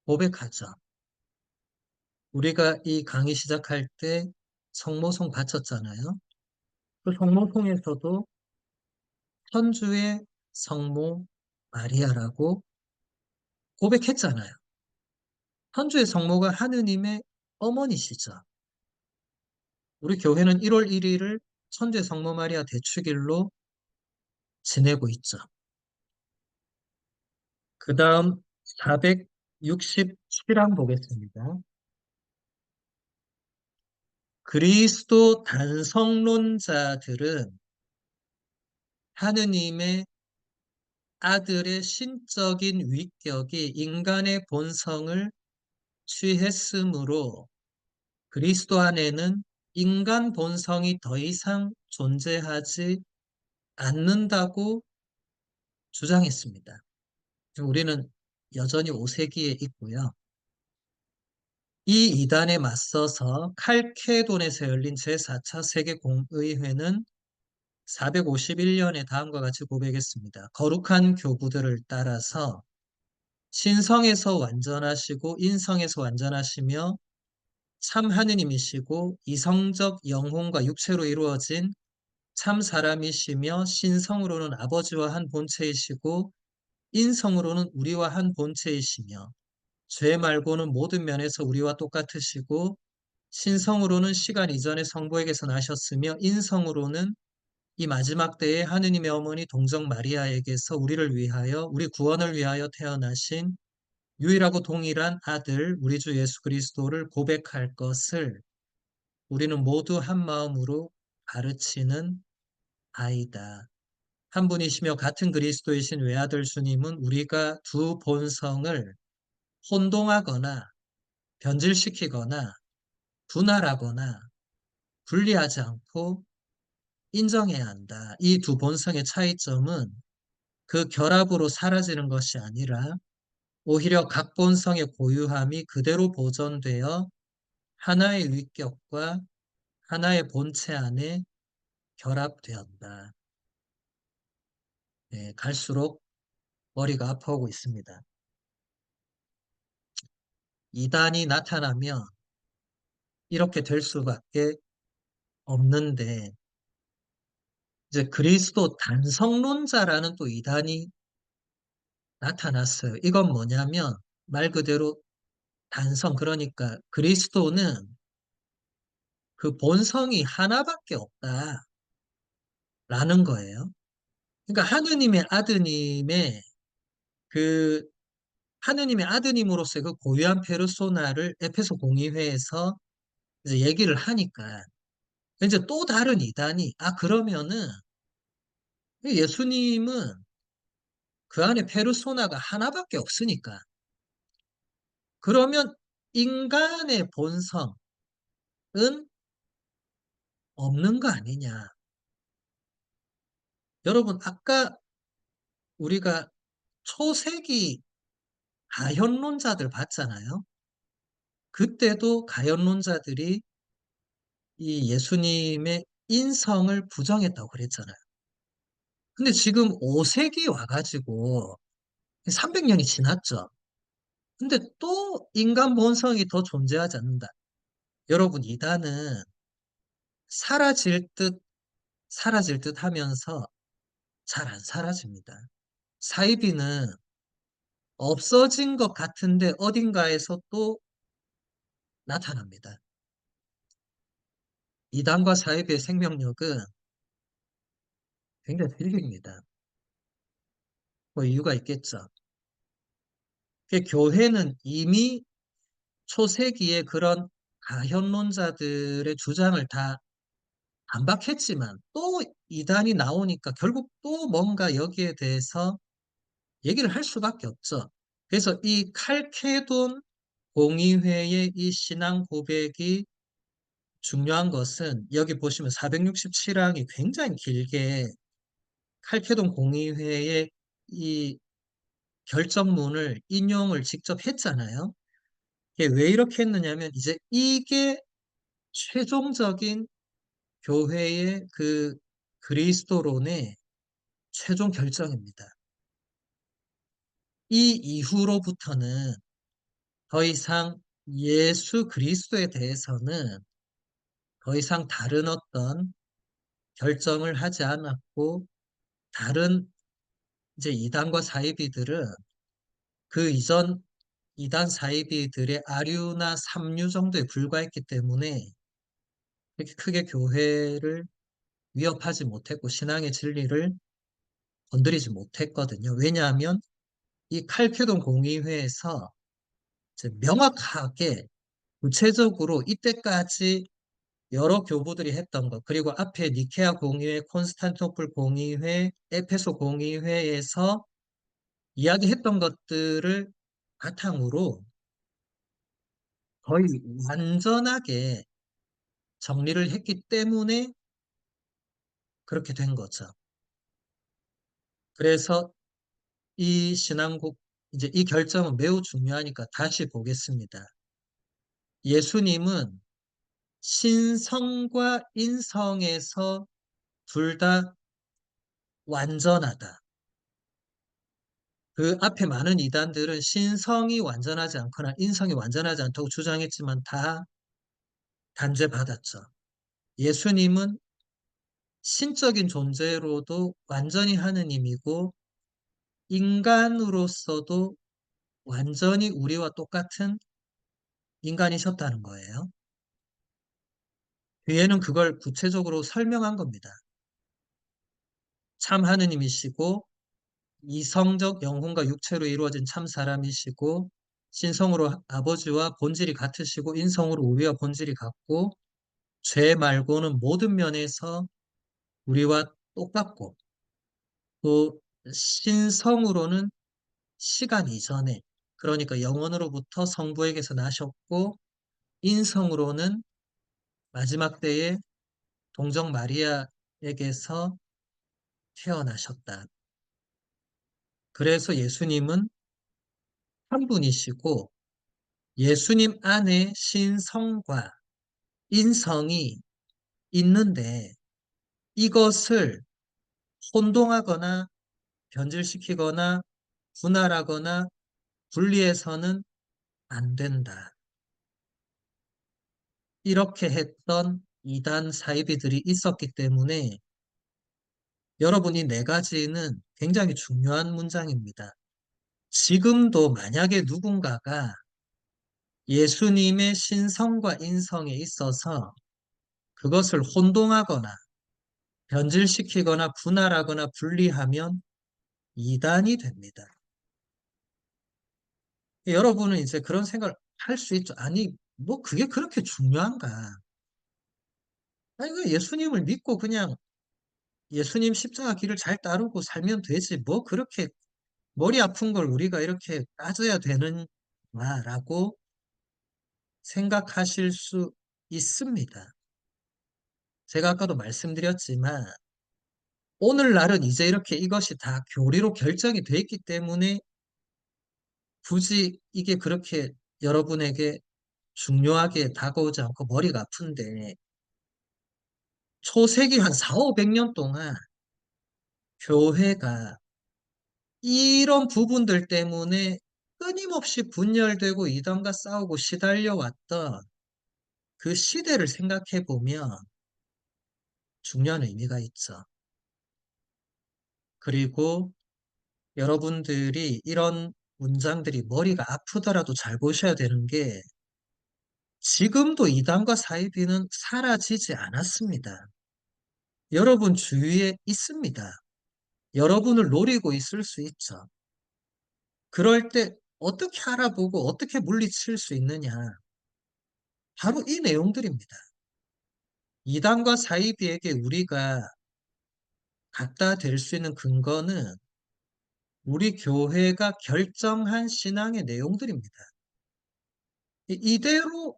고백하죠. 우리가 이 강의 시작할 때 성모송 바쳤잖아요. 그 성모송에서도 천주의 성모 마리아라고 고백했잖아요. 천주의 성모가 하느님의 어머니시죠. 우리 교회는 1월 1일을 천주의 성모 마리아 대축일로 지내고 있죠. 그 다음 467항 보겠습니다. 그리스도 단성론자들은 하느님의 아들의 신적인 위격이 인간의 본성을 취했으므로 그리스도 안에는 인간 본성이 더 이상 존재하지 않는다고 주장했습니다. 우리는 여전히 5세기에 있고요. 이 이단에 맞서서 칼케돈에서 열린 제4차 세계공의회는 451년에 다음과 같이 고백했습니다. 거룩한 교구들을 따라서 신성에서 완전하시고 인성에서 완전하시며 참 하느님이시고 이성적 영혼과 육체로 이루어진 참 사람이시며 신성으로는 아버지와 한 본체이시고 인성으로는 우리와 한 본체이시며 죄 말고는 모든 면에서 우리와 똑같으시고 신성으로는 시간 이전에 성부에게서 나셨으며 인성으로는 이 마지막 때에 하느님의 어머니 동정 마리아에게서 우리를 위하여 우리 구원을 위하여 태어나신 유일하고 동일한 아들 우리 주 예수 그리스도를 고백할 것을 우리는 모두 한 마음으로 가르치는 아이다. 한 분이시며 같은 그리스도이신 외아들 주님은 우리가 두 본성을 혼동하거나 변질시키거나 분할하거나 분리하지 않고 인정해야 한다. 이 두 본성의 차이점은 그 결합으로 사라지는 것이 아니라 오히려 각 본성의 고유함이 그대로 보존되어 하나의 위격과 하나의 본체 안에 결합되었다. 네, 갈수록 머리가 아파오고 있습니다. 이단이 나타나면 이렇게 될 수밖에 없는데 이제 그리스도 단성론자라는 또 이단이 나타났어요. 이건 뭐냐면 말 그대로 단성, 그러니까 그리스도는 그 본성이 하나밖에 없다라는 거예요. 그러니까 그 하느님의 아드님으로서의 그 고유한 페르소나를 에페소 공의회에서 이제 얘기를 하니까 이제 또 다른 이단이 그러면은 예수님은 그 안에 페르소나가 하나밖에 없으니까 그러면 인간의 본성은 없는 거 아니냐. 여러분, 아까 우리가 초세기 가현론자들 봤잖아요. 그때도 가현론자들이 이 예수님의 인성을 부정했다고 그랬잖아요. 근데 지금 5세기 와가지고 300년이 지났죠. 근데 또 인간 본성이 더 존재하지 않는다. 여러분, 이단은 사라질 듯 사라질 듯 하면서 잘 안 사라집니다. 사이비는 없어진 것 같은데 어딘가에서 또 나타납니다. 이단과 사이비의 생명력은 굉장히 길입니다. 뭐 이유가 있겠죠. 교회는 이미 초세기에 그런 가현론자들의 주장을 다 반박했지만 또 이단이 나오니까 결국 또 뭔가 여기에 대해서 얘기를 할 수밖에 없죠. 그래서 이 칼케돈 공의회의 이 신앙 고백이 중요한 것은 여기 보시면 467항이 굉장히 길게 칼케돈 공의회의 이 결정문을 인용을 직접 했잖아요. 이게 왜 이렇게 했느냐면 이제 이게 최종적인 교회의 그 그리스도론의 최종 결정입니다. 이 이후로부터는 더 이상 예수 그리스도에 대해서는 더 이상 다른 어떤 결정을 하지 않았고 다른 이제 이단과 사이비들은 그 이전 이단 사이비들의 아류나 삼류 정도에 불과했기 때문에 그렇게 크게 교회를 위협하지 못했고 신앙의 진리를 건드리지 못했거든요. 왜냐하면 이 칼케돈 공의회에서 이제 명확하게 구체적으로 이때까지 여러 교부들이 했던 것, 그리고 앞에 니케아 공의회, 콘스탄티노플 공의회, 에페소 공의회에서 이야기했던 것들을 바탕으로 거의 완전하게 정리를 했기 때문에 그렇게 된 거죠. 그래서 이 신앙국, 이제 이 결정은 매우 중요하니까 다시 보겠습니다. 예수님은 신성과 인성에서 둘 다 완전하다. 그 앞에 많은 이단들은 신성이 완전하지 않거나 인성이 완전하지 않다고 주장했지만 다 단죄받았죠. 예수님은 신적인 존재로도 완전히 하느님이고 인간으로서도 완전히 우리와 똑같은 인간이셨다는 거예요. 뒤에는 그걸 구체적으로 설명한 겁니다. 참 하느님이시고 이성적 영혼과 육체로 이루어진 참 사람이시고 신성으로 아버지와 본질이 같으시고 인성으로 우리와 본질이 같고 죄 말고는 모든 면에서 우리와 똑같고 또 신성으로는 시간 이전에 그러니까 영원으로부터 성부에게서 나셨고 인성으로는 마지막 때에 동정 마리아에게서 태어나셨다. 그래서 예수님은 한 분이시고 예수님 안에 신성과 인성이 있는데 이것을 혼동하거나 변질시키거나 분할하거나 분리해서는 안 된다. 이렇게 했던 이단 사이비들이 있었기 때문에 여러분이 네 가지는 굉장히 중요한 문장입니다. 지금도 만약에 누군가가 예수님의 신성과 인성에 있어서 그것을 혼동하거나 변질시키거나 분할하거나 분리하면 이단이 됩니다. 여러분은 이제 그런 생각을 할 수 있죠. 아니, 뭐 그게 그렇게 중요한가? 아니, 그 예수님을 믿고 그냥 예수님 십자가 길을 잘 따르고 살면 되지. 뭐 그렇게 머리 아픈 걸 우리가 이렇게 따져야 되는가라고 생각하실 수 있습니다. 제가 아까도 말씀드렸지만 오늘날은 이제 이렇게 이것이 다 교리로 결정이 돼 있기 때문에 굳이 이게 그렇게 여러분에게 중요하게 다가오지 않고 머리가 아픈데 초세기 한 4, 500년 동안 교회가 이런 부분들 때문에 끊임없이 분열되고 이단과 싸우고 시달려 왔던 그 시대를 생각해 보면 중요한 의미가 있죠. 그리고 여러분들이 이런 문장들이 머리가 아프더라도 잘 보셔야 되는 게 지금도 이단과 사이비는 사라지지 않았습니다. 여러분 주위에 있습니다. 여러분을 노리고 있을 수 있죠. 그럴 때 어떻게 알아보고 어떻게 물리칠 수 있느냐? 바로 이 내용들입니다. 이단과 사이비에게 우리가 갖다 댈 수 있는 근거는 우리 교회가 결정한 신앙의 내용들입니다. 이대로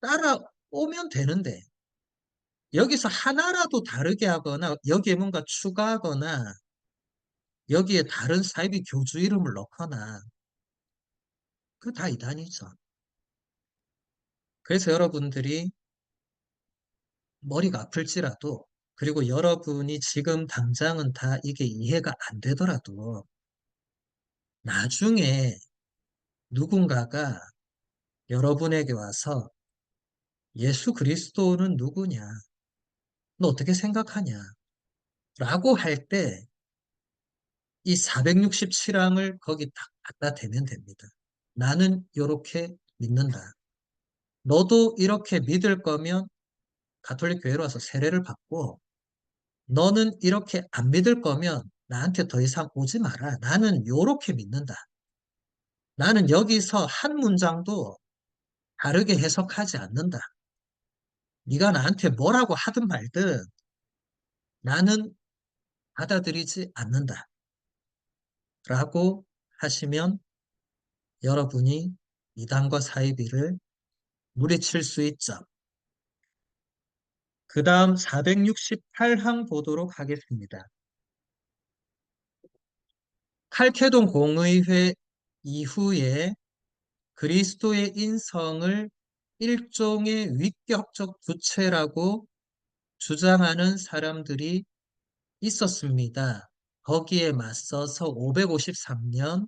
따라오면 되는데 여기서 하나라도 다르게 하거나 여기에 뭔가 추가하거나 여기에 다른 사이비 교주 이름을 넣거나 그 다 이단이죠. 그래서 여러분들이 머리가 아플지라도 그리고 여러분이 지금 당장은 다 이게 이해가 안 되더라도 나중에 누군가가 여러분에게 와서 예수 그리스도는 누구냐? 너 어떻게 생각하냐? 라고 할 때 이 467항을 거기 딱 갖다 대면 됩니다. 나는 이렇게 믿는다. 너도 이렇게 믿을 거면 가톨릭 교회로 와서 세례를 받고 너는 이렇게 안 믿을 거면 나한테 더 이상 오지 마라. 나는 이렇게 믿는다. 나는 여기서 한 문장도 다르게 해석하지 않는다. 네가 나한테 뭐라고 하든 말든 나는 받아들이지 않는다. 라고 하시면 여러분이 이단과 사이비를 물리칠 수 있죠. 그 다음 468항 보도록 하겠습니다. 칼케돈 공의회 이후에 그리스도의 인성을 일종의 위격적 부채라고 주장하는 사람들이 있었습니다. 거기에 맞서서 553년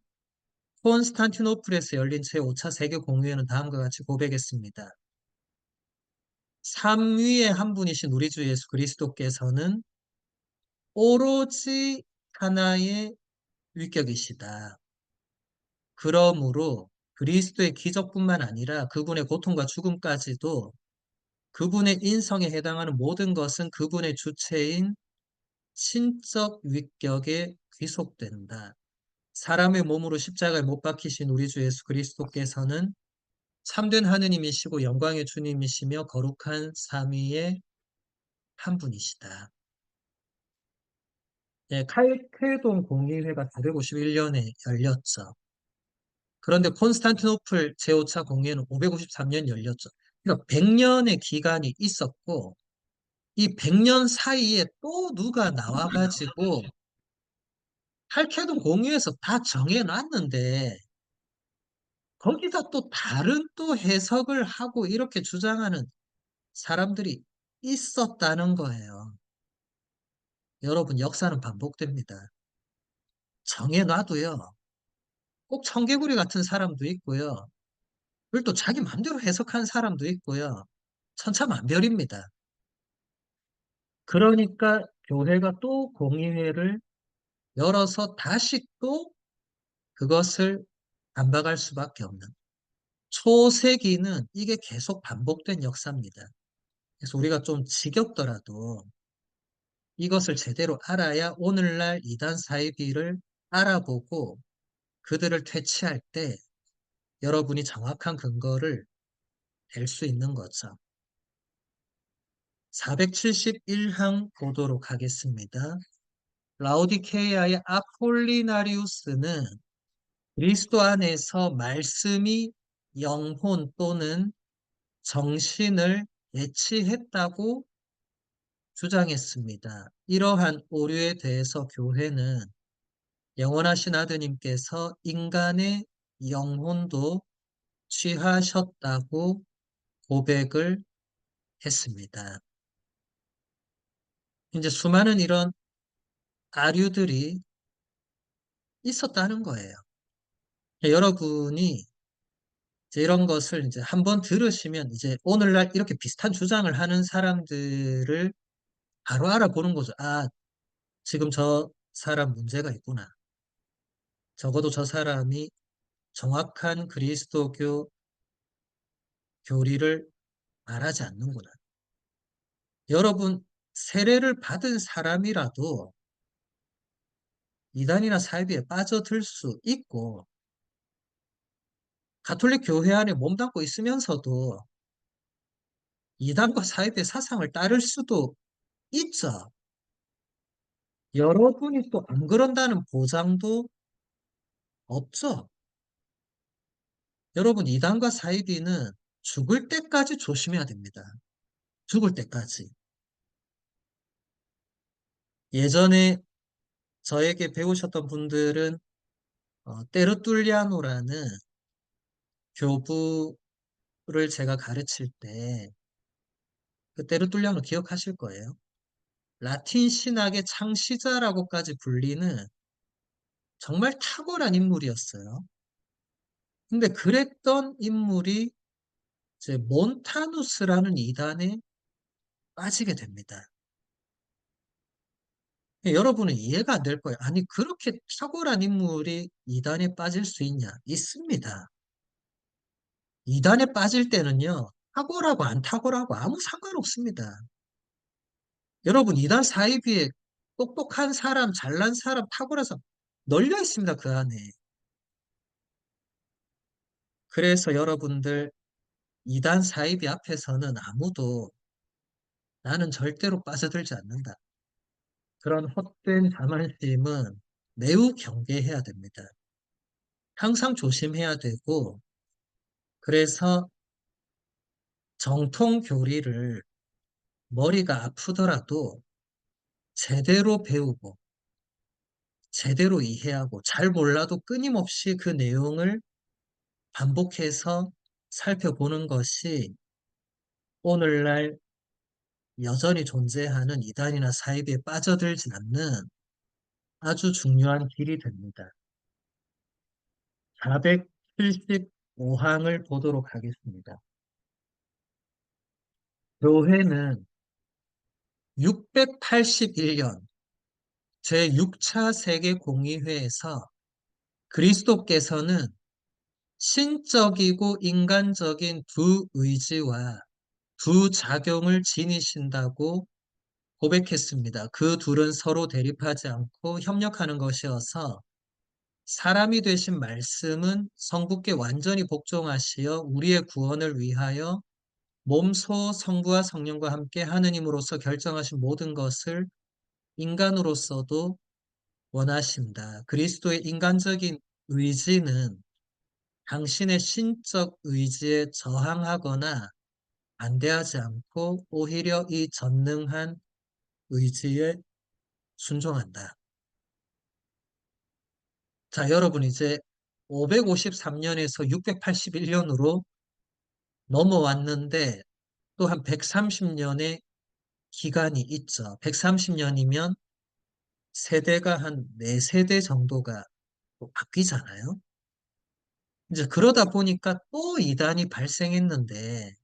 콘스탄티노플에서 열린 제5차 세계공의회는 다음과 같이 고백했습니다. 삼위의 한 분이신 우리 주 예수 그리스도께서는 오로지 하나의 위격이시다. 그러므로 그리스도의 기적뿐만 아니라 그분의 고통과 죽음까지도 그분의 인성에 해당하는 모든 것은 그분의 주체인 신적 위격에 귀속된다. 사람의 몸으로 십자가에 못 박히신 우리 주 예수 그리스도께서는 참된 하느님이시고 영광의 주님이시며 거룩한 삼위의 한 분이시다. 네, 칼케돈 공의회가 451년에 열렸죠. 그런데 콘스탄티노플 제5차 공의회는 553년 열렸죠. 그러니까 100년의 기간이 있었고 이 100년 사이에 또 누가 나와가지고 칼케돈 공의회에서 다 정해놨는데 거기다 또 다른 또 해석을 하고 이렇게 주장하는 사람들이 있었다는 거예요. 여러분, 역사는 반복됩니다. 정해놔도요, 꼭 청개구리 같은 사람도 있고요, 그걸 또 자기 마음대로 해석한 사람도 있고요, 천차만별입니다. 그러니까 교회가 또 공의회를 열어서 다시 또 그것을 반박할 수밖에 없는. 초세기는 이게 계속 반복된 역사입니다. 그래서 우리가 좀 지겹더라도 이것을 제대로 알아야 오늘날 이단 사이비를 알아보고 그들을 퇴치할 때 여러분이 정확한 근거를 댈 수 있는 거죠. 471항 보도록 하겠습니다. 라오디케이아의 아폴리나리우스는 그리스도 안에서 말씀이 영혼 또는 정신을 예치했다고 주장했습니다. 이러한 오류에 대해서 교회는 영원하신 아드님께서 인간의 영혼도 취하셨다고 고백을 했습니다. 이제 수많은 이런 아류들이 있었다는 거예요. 여러분이 이제 이런 것을 이제 한번 들으시면 이제 오늘날 이렇게 비슷한 주장을 하는 사람들을 바로 알아보는 거죠. 아, 지금 저 사람 문제가 있구나. 적어도 저 사람이 정확한 그리스도교 교리를 말하지 않는구나. 여러분, 세례를 받은 사람이라도 이단이나 사이비에 빠져들 수 있고, 가톨릭 교회 안에 몸담고 있으면서도 이단과 사이비의 사상을 따를 수도 있죠. 여러분이 또 안 그런다는 보장도 없죠. 여러분, 이단과 사이비는 죽을 때까지 조심해야 됩니다. 죽을 때까지. 예전에 저에게 배우셨던 분들은 때르툴리아노라는 교부를 제가 가르칠 때 그 때르툴리아노 기억하실 거예요. 라틴 신학의 창시자라고까지 불리는 정말 탁월한 인물이었어요. 근데 그랬던 인물이 이제 몬타누스라는 이단에 빠지게 됩니다. 여러분은 이해가 안 될 거예요. 아니, 그렇게 탁월한 인물이 이단에 빠질 수 있냐? 있습니다. 이단에 빠질 때는요, 탁월하고 안 탁월하고 아무 상관없습니다. 여러분, 이단 사이비에 똑똑한 사람, 잘난 사람, 탁월한 사람 널려 있습니다, 그 안에. 그래서 여러분들, 이단 사이비 앞에서는 아무도 나는 절대로 빠져들지 않는다. 그런 헛된 자만심은 매우 경계해야 됩니다. 항상 조심해야 되고, 그래서 정통 교리를 머리가 아프더라도 제대로 배우고, 제대로 이해하고, 잘 몰라도 끊임없이 그 내용을 반복해서 살펴보는 것이 오늘날 여전히 존재하는 이단이나 사이비에 빠져들지 않는 아주 중요한 길이 됩니다. 475항을 보도록 하겠습니다. 교회는 681년 제6차 세계공의회에서 그리스도께서는 신적이고 인간적인 두 의지와 두 작용을 지니신다고 고백했습니다. 그 둘은 서로 대립하지 않고 협력하는 것이어서 사람이 되신 말씀은 성부께 완전히 복종하시어 우리의 구원을 위하여 몸소 성부와 성령과 함께 하느님으로서 결정하신 모든 것을 인간으로서도 원하신다. 그리스도의 인간적인 의지는 당신의 신적 의지에 저항하거나 반대하지 않고 오히려 이 전능한 의지에 순종한다. 자, 여러분 이제 553년에서 681년으로 넘어왔는데 또 한 130년의 기간이 있죠. 130년이면 세대가 한 4세대 정도가 또 바뀌잖아요. 이제 그러다 보니까 또 이단이 발생했는데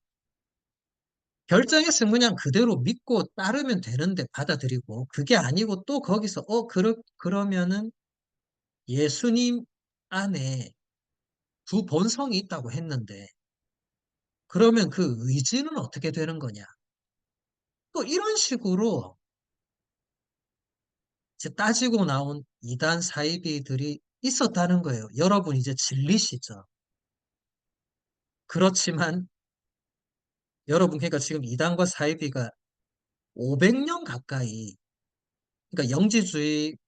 결정했으면 그냥 그대로 믿고 따르면 되는데 받아들이고 그게 아니고 또 거기서 그러면은 예수님 안에 두 본성이 있다고 했는데 그러면 그 의지는 어떻게 되는 거냐? 또 이런 식으로 이제 따지고 나온 이단 사이비들이 있었다는 거예요. 여러분 이제 진리시죠. 그렇지만 여러분 그러니까 지금 이단과 사이비가 500년 가까이 그러니까 영지주의를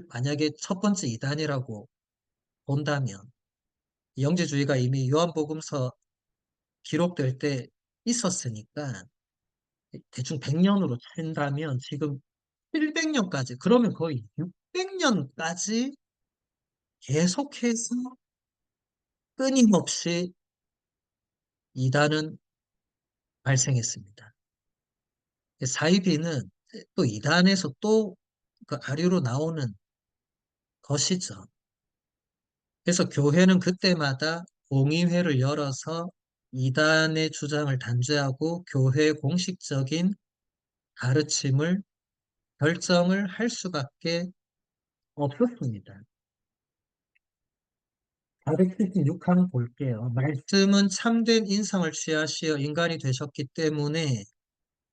만약에 첫 번째 이단이라고 본다면 영지주의가 이미 요한복음서 기록될 때 있었으니까 대충 100년으로 친다면 지금 700년까지 그러면 거의 600년까지 계속해서 끊임없이 이단은 발생했습니다. 사이비는 또 이단에서 또 그 아류로 나오는 것이죠. 그래서 교회는 그때마다 공의회를 열어서 이단의 주장을 단죄하고 교회의 공식적인 가르침을 결정을 할 수밖에 없었습니다. 476강 볼게요. 말씀은 참된 인성을 취하시어 인간이 되셨기 때문에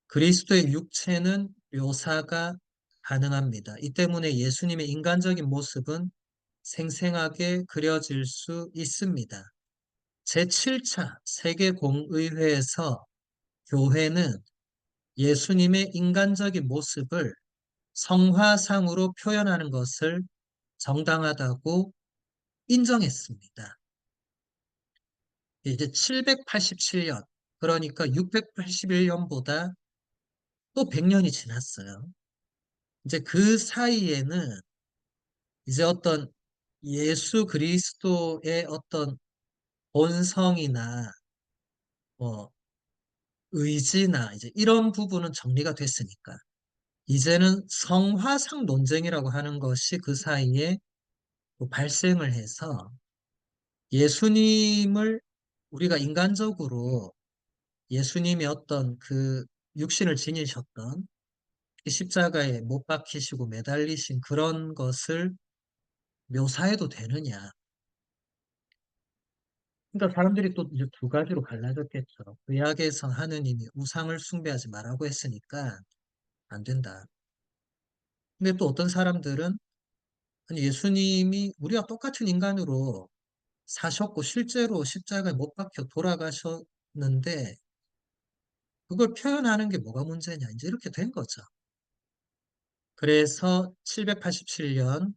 그리스도의 육체는 묘사가 가능합니다. 이 때문에 예수님의 인간적인 모습은 생생하게 그려질 수 있습니다. 제7차 세계공의회에서 교회는 예수님의 인간적인 모습을 성화상으로 표현하는 것을 정당하다고 인정했습니다. 이제 787년, 그러니까 681년보다 또 100년이 지났어요. 이제 그 사이에는 이제 어떤 예수 그리스도의 어떤 본성이나 뭐 의지나 이제 이런 부분은 정리가 됐으니까 이제는 성화상 논쟁이라고 하는 것이 그 사이에 또 발생을 해서 예수님을 우리가 인간적으로 예수님이 어떤 그 육신을 지니셨던 그 십자가에 못 박히시고 매달리신 그런 것을 묘사해도 되느냐. 그러니까 사람들이 또 이제 두 가지로 갈라졌겠죠. 구약에서 하느님이 우상을 숭배하지 말라고 했으니까 안 된다. 근데 또 어떤 사람들은 아니 예수님이 우리와 똑같은 인간으로 사셨고 실제로 십자가에 못 박혀 돌아가셨는데 그걸 표현하는 게 뭐가 문제냐. 이제 이렇게 된 거죠. 그래서 787년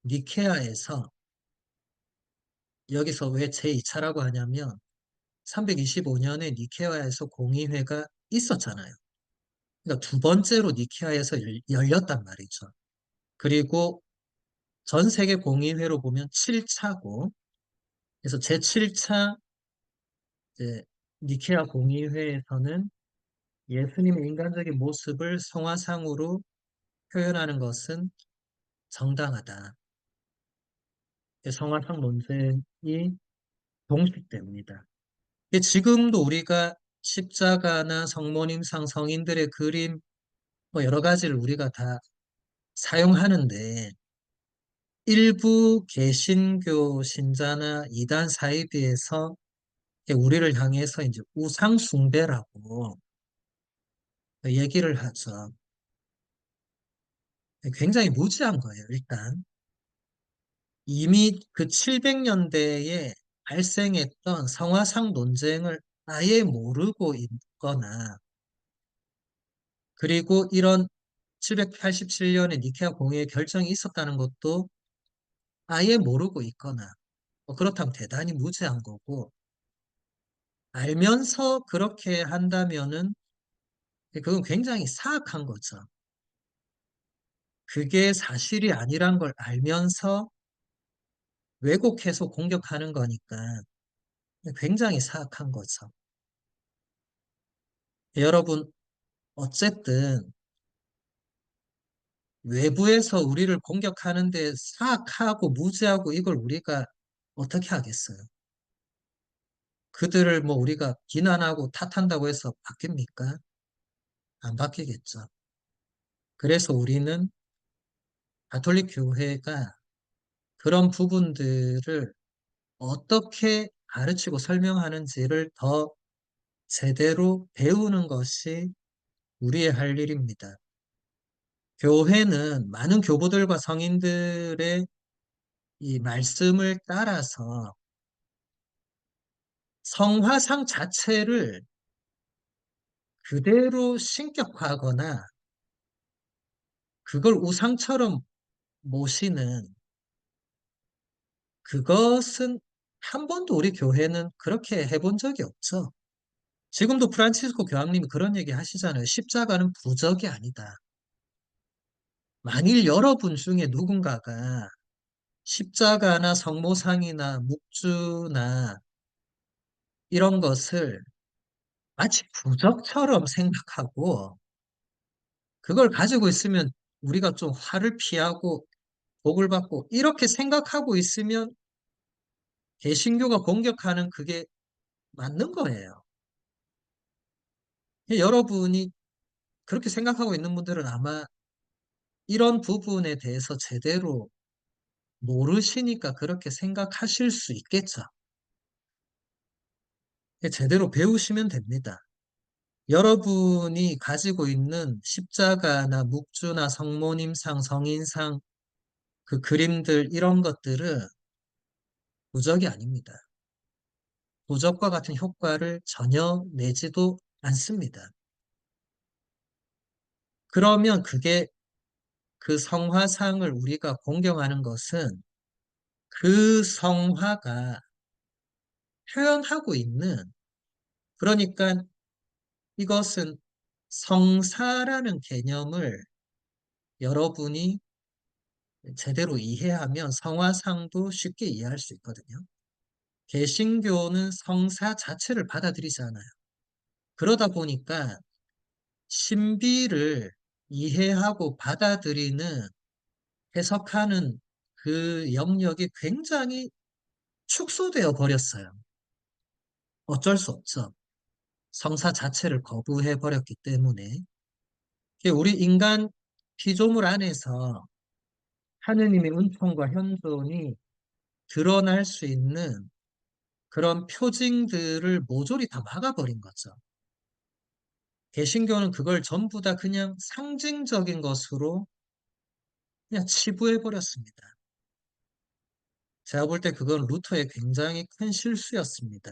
니케아에서 여기서 왜 제2차라고 하냐면 325년에 니케아에서 공의회가 있었잖아요. 그러니까 두 번째로 니케아에서 열렸단 말이죠. 그리고 전 세계 공의회로 보면 7차고 그래서 제7차 니케아 공의회에서는 예수님의 인간적인 모습을 성화상으로 표현하는 것은 정당하다. 성화상 논쟁이 동식됩니다. 지금도 우리가 십자가나 성모님상 성인들의 그림 뭐 여러 가지를 우리가 다 사용하는데 일부 개신교 신자나 이단 사이비에서 우리를 향해서 이제 우상 숭배라고 얘기를 하죠. 굉장히 무지한 거예요, 일단. 이미 그 700년대에 발생했던 성화상 논쟁을 아예 모르고 있거나 그리고 이런 787년에 니케아 공의회 결정이 있었다는 것도 아예 모르고 있거나 뭐 그렇다면 대단히 무지한 거고 알면서 그렇게 한다면은 그건 굉장히 사악한 거죠. 그게 사실이 아니란 걸 알면서 왜곡해서 공격하는 거니까 굉장히 사악한 거죠. 여러분, 어쨌든 외부에서 우리를 공격하는데 사악하고 무지하고 이걸 우리가 어떻게 하겠어요? 그들을 뭐 우리가 비난하고 탓한다고 해서 바뀝니까? 안 바뀌겠죠. 그래서 우리는 가톨릭 교회가 그런 부분들을 어떻게 가르치고 설명하는지를 더 제대로 배우는 것이 우리의 할 일입니다. 교회는 많은 교부들과 성인들의 이 말씀을 따라서 성화상 자체를 그대로 신격화하거나 그걸 우상처럼 모시는 그것은 한 번도 우리 교회는 그렇게 해본 적이 없죠. 지금도 프란치스코 교황님이 그런 얘기 하시잖아요. 십자가는 부적이 아니다. 만일 여러분 중에 누군가가 십자가나 성모상이나 묵주나 이런 것을 마치 부적처럼 생각하고 그걸 가지고 있으면 우리가 좀 화를 피하고 복을 받고 이렇게 생각하고 있으면 개신교가 공격하는 그게 맞는 거예요. 여러분이 그렇게 생각하고 있는 분들은 아마 이런 부분에 대해서 제대로 모르시니까 그렇게 생각하실 수 있겠죠. 제대로 배우시면 됩니다. 여러분이 가지고 있는 십자가나 묵주나 성모님상, 성인상, 그 그림들 이런 것들은 부적이 아닙니다. 부적과 같은 효과를 전혀 내지도 않습니다. 그러면 그게 그 성화상을 우리가 공경하는 것은 그 성화가 표현하고 있는 그러니까 이것은 성사라는 개념을 여러분이 제대로 이해하면 성화상도 쉽게 이해할 수 있거든요. 개신교는 성사 자체를 받아들이지 않아요. 그러다 보니까 신비를 이해하고 받아들이는 해석하는 그 영역이 굉장히 축소되어 버렸어요. 어쩔 수 없죠. 성사 자체를 거부해 버렸기 때문에. 우리 인간 피조물 안에서 하느님의 은총과 현존이 드러날 수 있는 그런 표징들을 모조리 다 막아버린 거죠. 개신교는 그걸 전부 다 그냥 상징적인 것으로 그냥 치부해 버렸습니다. 제가 볼 때 그건 루터의 굉장히 큰 실수였습니다.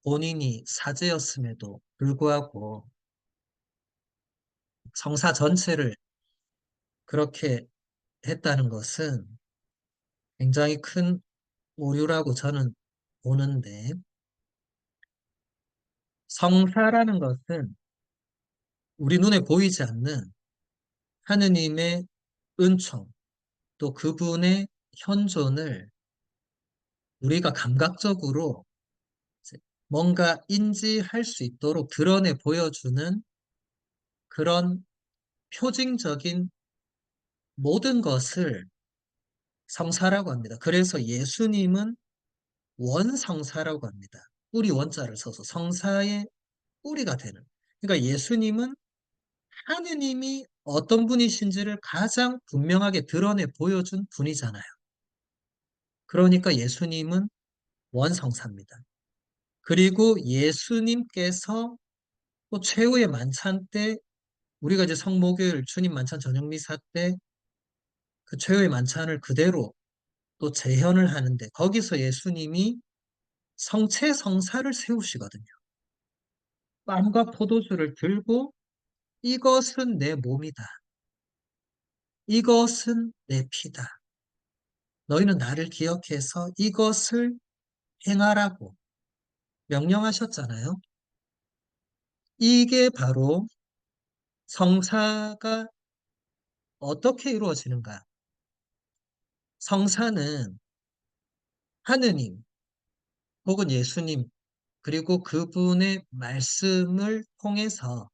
본인이 사제였음에도 불구하고 성사 전체를 그렇게 했다는 것은 굉장히 큰 오류라고 저는 보는데, 성사라는 것은 우리 눈에 보이지 않는 하느님의 은총, 또 그분의 현존을 우리가 감각적으로 뭔가 인지할 수 있도록 드러내 보여주는 그런 표징적인 모든 것을 성사라고 합니다. 그래서 예수님은 원성사라고 합니다. 뿌리 원자를 써서 성사의 뿌리가 되는. 그러니까 예수님은 하느님이 어떤 분이신지를 가장 분명하게 드러내 보여준 분이잖아요. 그러니까 예수님은 원성사입니다. 그리고 예수님께서 또 최후의 만찬 때 우리가 이제 성목요일 주님 만찬 저녁 미사 때 그 최후의 만찬을 그대로 또 재현을 하는데 거기서 예수님이 성체 성사를 세우시거든요. 빵과 포도주를 들고 이것은 내 몸이다. 이것은 내 피다. 너희는 나를 기억해서 이것을 행하라고 명령하셨잖아요. 이게 바로 성사가 어떻게 이루어지는가? 성사는 하느님 혹은 예수님 그리고 그분의 말씀을 통해서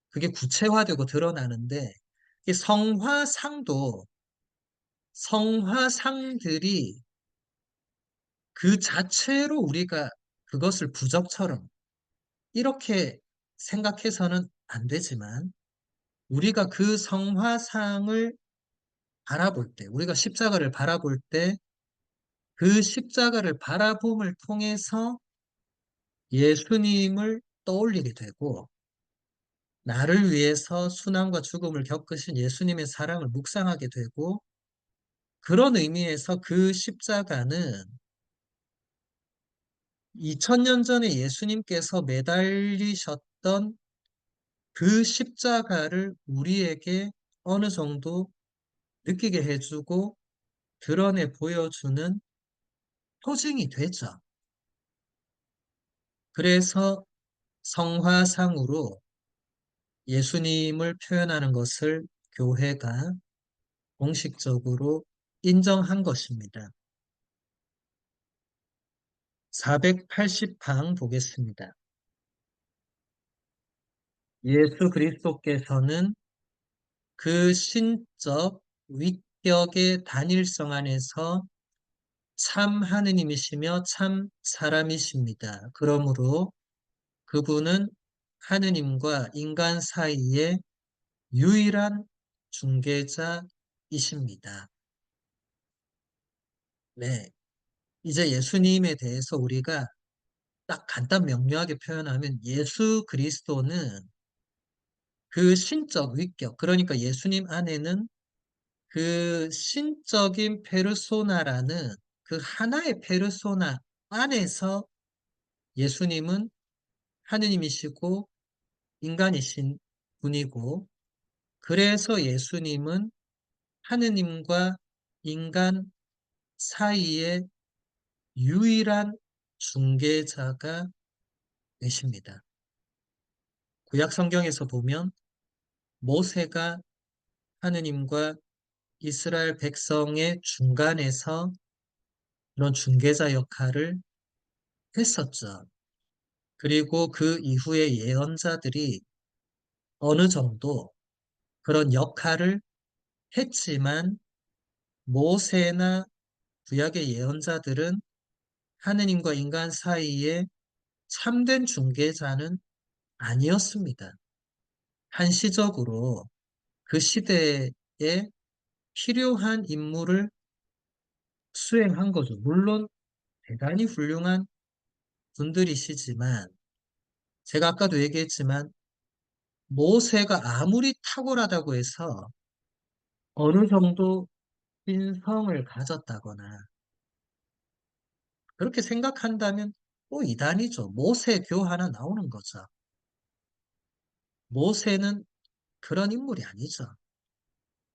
그게 구체화되고 드러나는데 이 성화상들이 그 자체로 우리가 그것을 부적처럼 이렇게 생각해서는 안 되지만 우리가 그 성화상을 바라볼 때, 우리가 십자가를 바라볼 때 그 십자가를 바라봄을 통해서 예수님을 떠올리게 되고, 나를 위해서 순환과 죽음을 겪으신 예수님의 사랑을 묵상하게 되고, 그런 의미에서 그 십자가는 2000년 전에 예수님께서 매달리셨던 그 십자가를 우리에게 어느 정도 느끼게 해주고 드러내 보여주는 표징이 되죠. 그래서 성화상으로 예수님을 표현하는 것을 교회가 공식적으로 인정한 것입니다. 480방 보겠습니다. 예수 그리스도께서는 그 신적 위격의 단일성 안에서 참 하느님이시며 참 사람이십니다. 그러므로 그분은 하느님과 인간 사이의 유일한 중개자이십니다. 네. 이제 예수님에 대해서 우리가 딱 간단 명료하게 표현하면 예수 그리스도는 그 신적 위격, 그러니까 예수님 안에는 그 신적인 페르소나라는 그 하나의 페르소나 안에서 예수님은 하느님이시고 인간이신 분이고, 그래서 예수님은 하느님과 인간 사이의 유일한 중개자가 되십니다. 구약 성경에서 보면 모세가 하느님과 이스라엘 백성의 중간에서 그런 중개자 역할을 했었죠. 그리고 그 이후의 예언자들이 어느 정도 그런 역할을 했지만 모세나 구약의 예언자들은 하느님과 인간 사이에 참된 중개자는 아니었습니다. 한시적으로 그 시대에 필요한 임무를 수행한 거죠. 물론 대단히 훌륭한 분들이시지만 제가 아까도 얘기했지만 모세가 아무리 탁월하다고 해서 어느 정도 신성을 가졌다거나 그렇게 생각한다면 또 이단이죠. 모세교 하나 나오는 거죠. 모세는 그런 인물이 아니죠.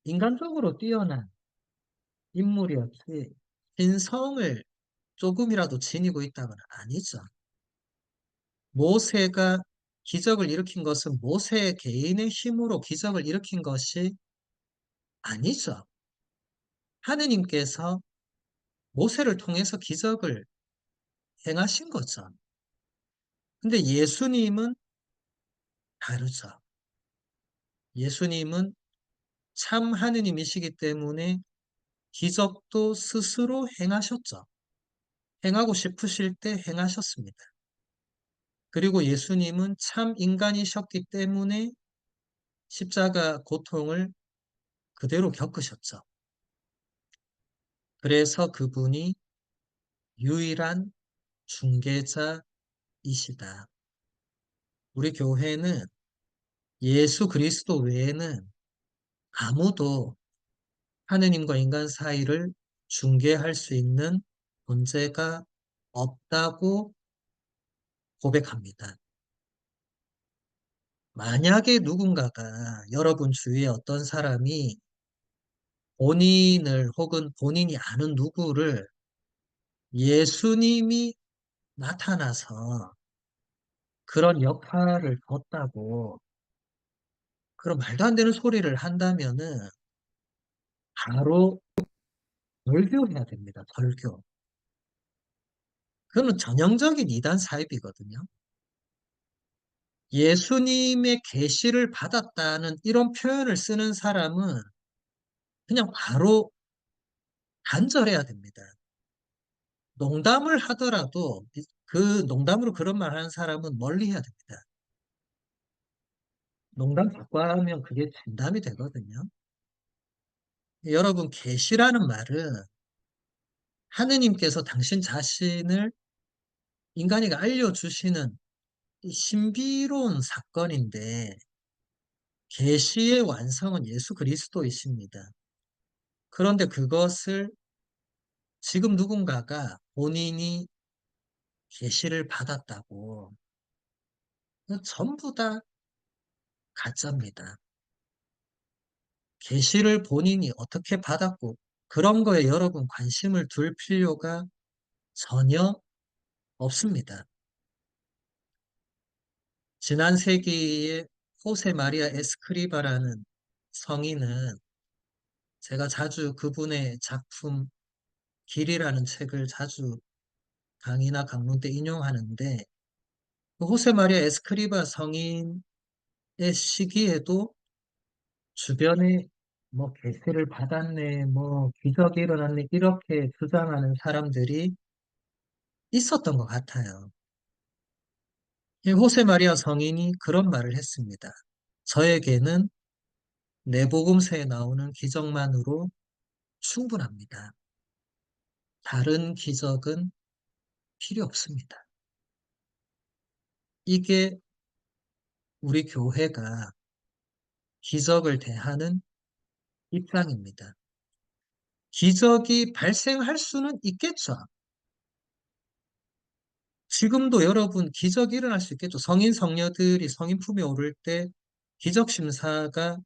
인간적으로 뛰어난 인물이었지 신성을 조금이라도 지니고 있다거나 아니죠. 모세가 기적을 일으킨 것은 모세 개인의 힘으로 기적을 일으킨 것이 아니죠. 하느님께서 모세를 통해서 기적을 행하신 거죠. 근데 예수님은 다르죠. 예수님은 참 하느님이시기 때문에 기적도 스스로 행하셨죠. 행하고 싶으실 때 행하셨습니다. 그리고 예수님은 참 인간이셨기 때문에 십자가 고통을 그대로 겪으셨죠. 그래서 그분이 유일한 중개자이시다. 우리 교회는 예수 그리스도 외에는 아무도 하느님과 인간 사이를 중개할 수 있는 존재가 없다고 고백합니다. 만약에 누군가가 여러분 주위에 어떤 사람이 본인을 혹은 본인이 아는 누구를 예수님이 나타나서 그런 역할을 줬다고 그런 말도 안 되는 소리를 한다면은 바로 절교해야 됩니다. 절교. 그거는 전형적인 이단 사입이거든요. 예수님의 계시를 받았다는 이런 표현을 쓰는 사람은 그냥 바로 단절해야 됩니다. 농담을 하더라도 그 농담으로 그런 말 하는 사람은 멀리 해야 됩니다. 농담 자꾸 하면 그게 진담이 되거든요. 여러분, 계시라는 말은 하느님께서 당신 자신을 인간에게 알려주시는 이 신비로운 사건인데 계시의 완성은 예수 그리스도이십니다. 그런데 그것을 지금 누군가가 본인이 계시를 받았다고 전부 다 가짜입니다. 계시를 본인이 어떻게 받았고 그런 거에 여러분 관심을 둘 필요가 전혀 없습니다. 지난 세기에 호세 마리아 에스크리바라는 성인은 제가 자주 그분의 작품 길이라는 책을 자주 강의나 강론 때 인용하는데 그 호세 마리아 에스크리바 성인의 시기에도 주변에 뭐 계시를 받았네, 뭐 기적이 일어났네 이렇게 주장하는 사람들이 있었던 것 같아요. 이 호세 마리아 성인이 그런 말을 했습니다. 저에게는 내복음서에 나오는 기적만으로 충분합니다. 다른 기적은 필요 없습니다. 이게 우리 교회가 기적을 대하는 입장입니다. 기적이 발생할 수는 있겠죠. 지금도 여러분 기적이 일어날 수 있겠죠. 성인 성녀들이 성인 품에 오를 때 기적 심사가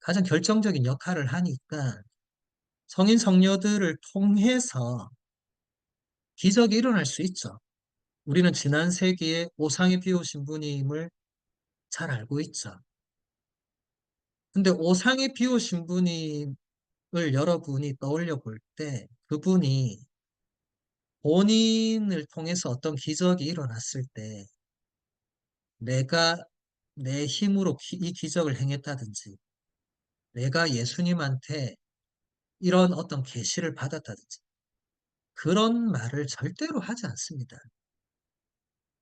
가장 결정적인 역할을 하니까 성인 성녀들을 통해서 기적이 일어날 수 있죠. 우리는 지난 세기에 오상에 비오신 분임을 잘 알고 있죠. 근데 오상에 비오신 분임을 여러분이 떠올려 볼 때 그분이 본인을 통해서 어떤 기적이 일어났을 때 내가 내 힘으로 이 기적을 행했다든지 내가 예수님한테 이런 어떤 계시를 받았다든지 그런 말을 절대로 하지 않습니다.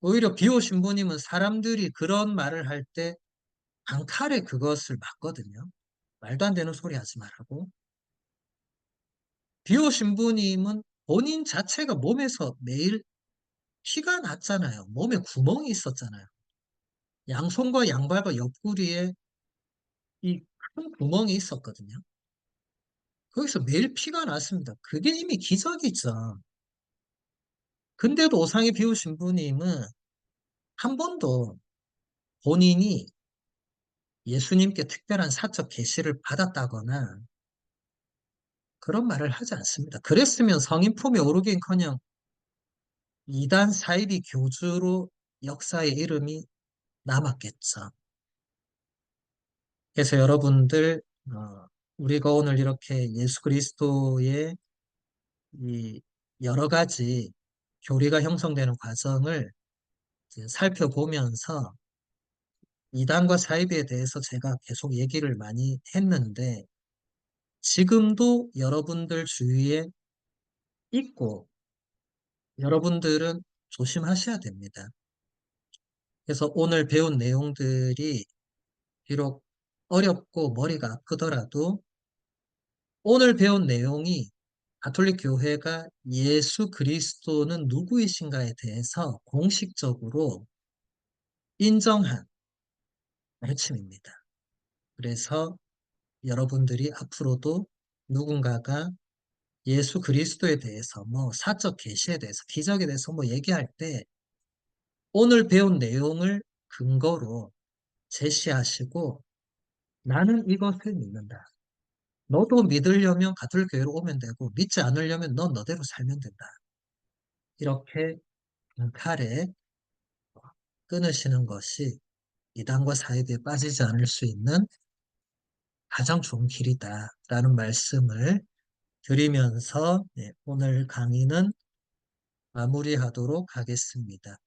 오히려 비오신 분임은 사람들이 그런 말을 할 때 단칼에 그것을 막거든요. 말도 안 되는 소리 하지 말라고. 비오신 분임은 본인 자체가 몸에서 매일 피가 났잖아요. 몸에 구멍이 있었잖아요. 양손과 양발과 옆구리에 이 큰 구멍이 있었거든요. 거기서 매일 피가 났습니다. 그게 이미 기적이죠. 근데도 오상에 비우신 분임은 한 번도 본인이 예수님께 특별한 사적 계시를 받았다거나 그런 말을 하지 않습니다. 그랬으면 성인 품에 오르긴커녕 이단 사이비 교주로 역사의 이름이 남았겠죠. 그래서 여러분들 우리가 오늘 이렇게 예수 그리스도의 이 여러 가지 교리가 형성되는 과정을 이제 살펴보면서 이단과 사이비에 대해서 제가 계속 얘기를 많이 했는데 지금도 여러분들 주위에 있고 여러분들은 조심하셔야 됩니다. 그래서 오늘 배운 내용들이 비록 어렵고 머리가 아프더라도 오늘 배운 내용이 가톨릭 교회가 예수 그리스도는 누구이신가에 대해서 공식적으로 인정한 가르침입니다. 그래서 여러분들이 앞으로도 누군가가 예수 그리스도에 대해서 뭐 사적 계시에 대해서 기적에 대해서 뭐 얘기할 때 오늘 배운 내용을 근거로 제시하시고 나는 이것을 믿는다. 너도 믿으려면 가톨릭 교회로 오면 되고 믿지 않으려면 넌 너대로 살면 된다. 이렇게 칼에 끊으시는 것이 이단과 사이비에 빠지지 않을 수 있는 가장 좋은 길이다라는 말씀을 드리면서 오늘 강의는 마무리하도록 하겠습니다.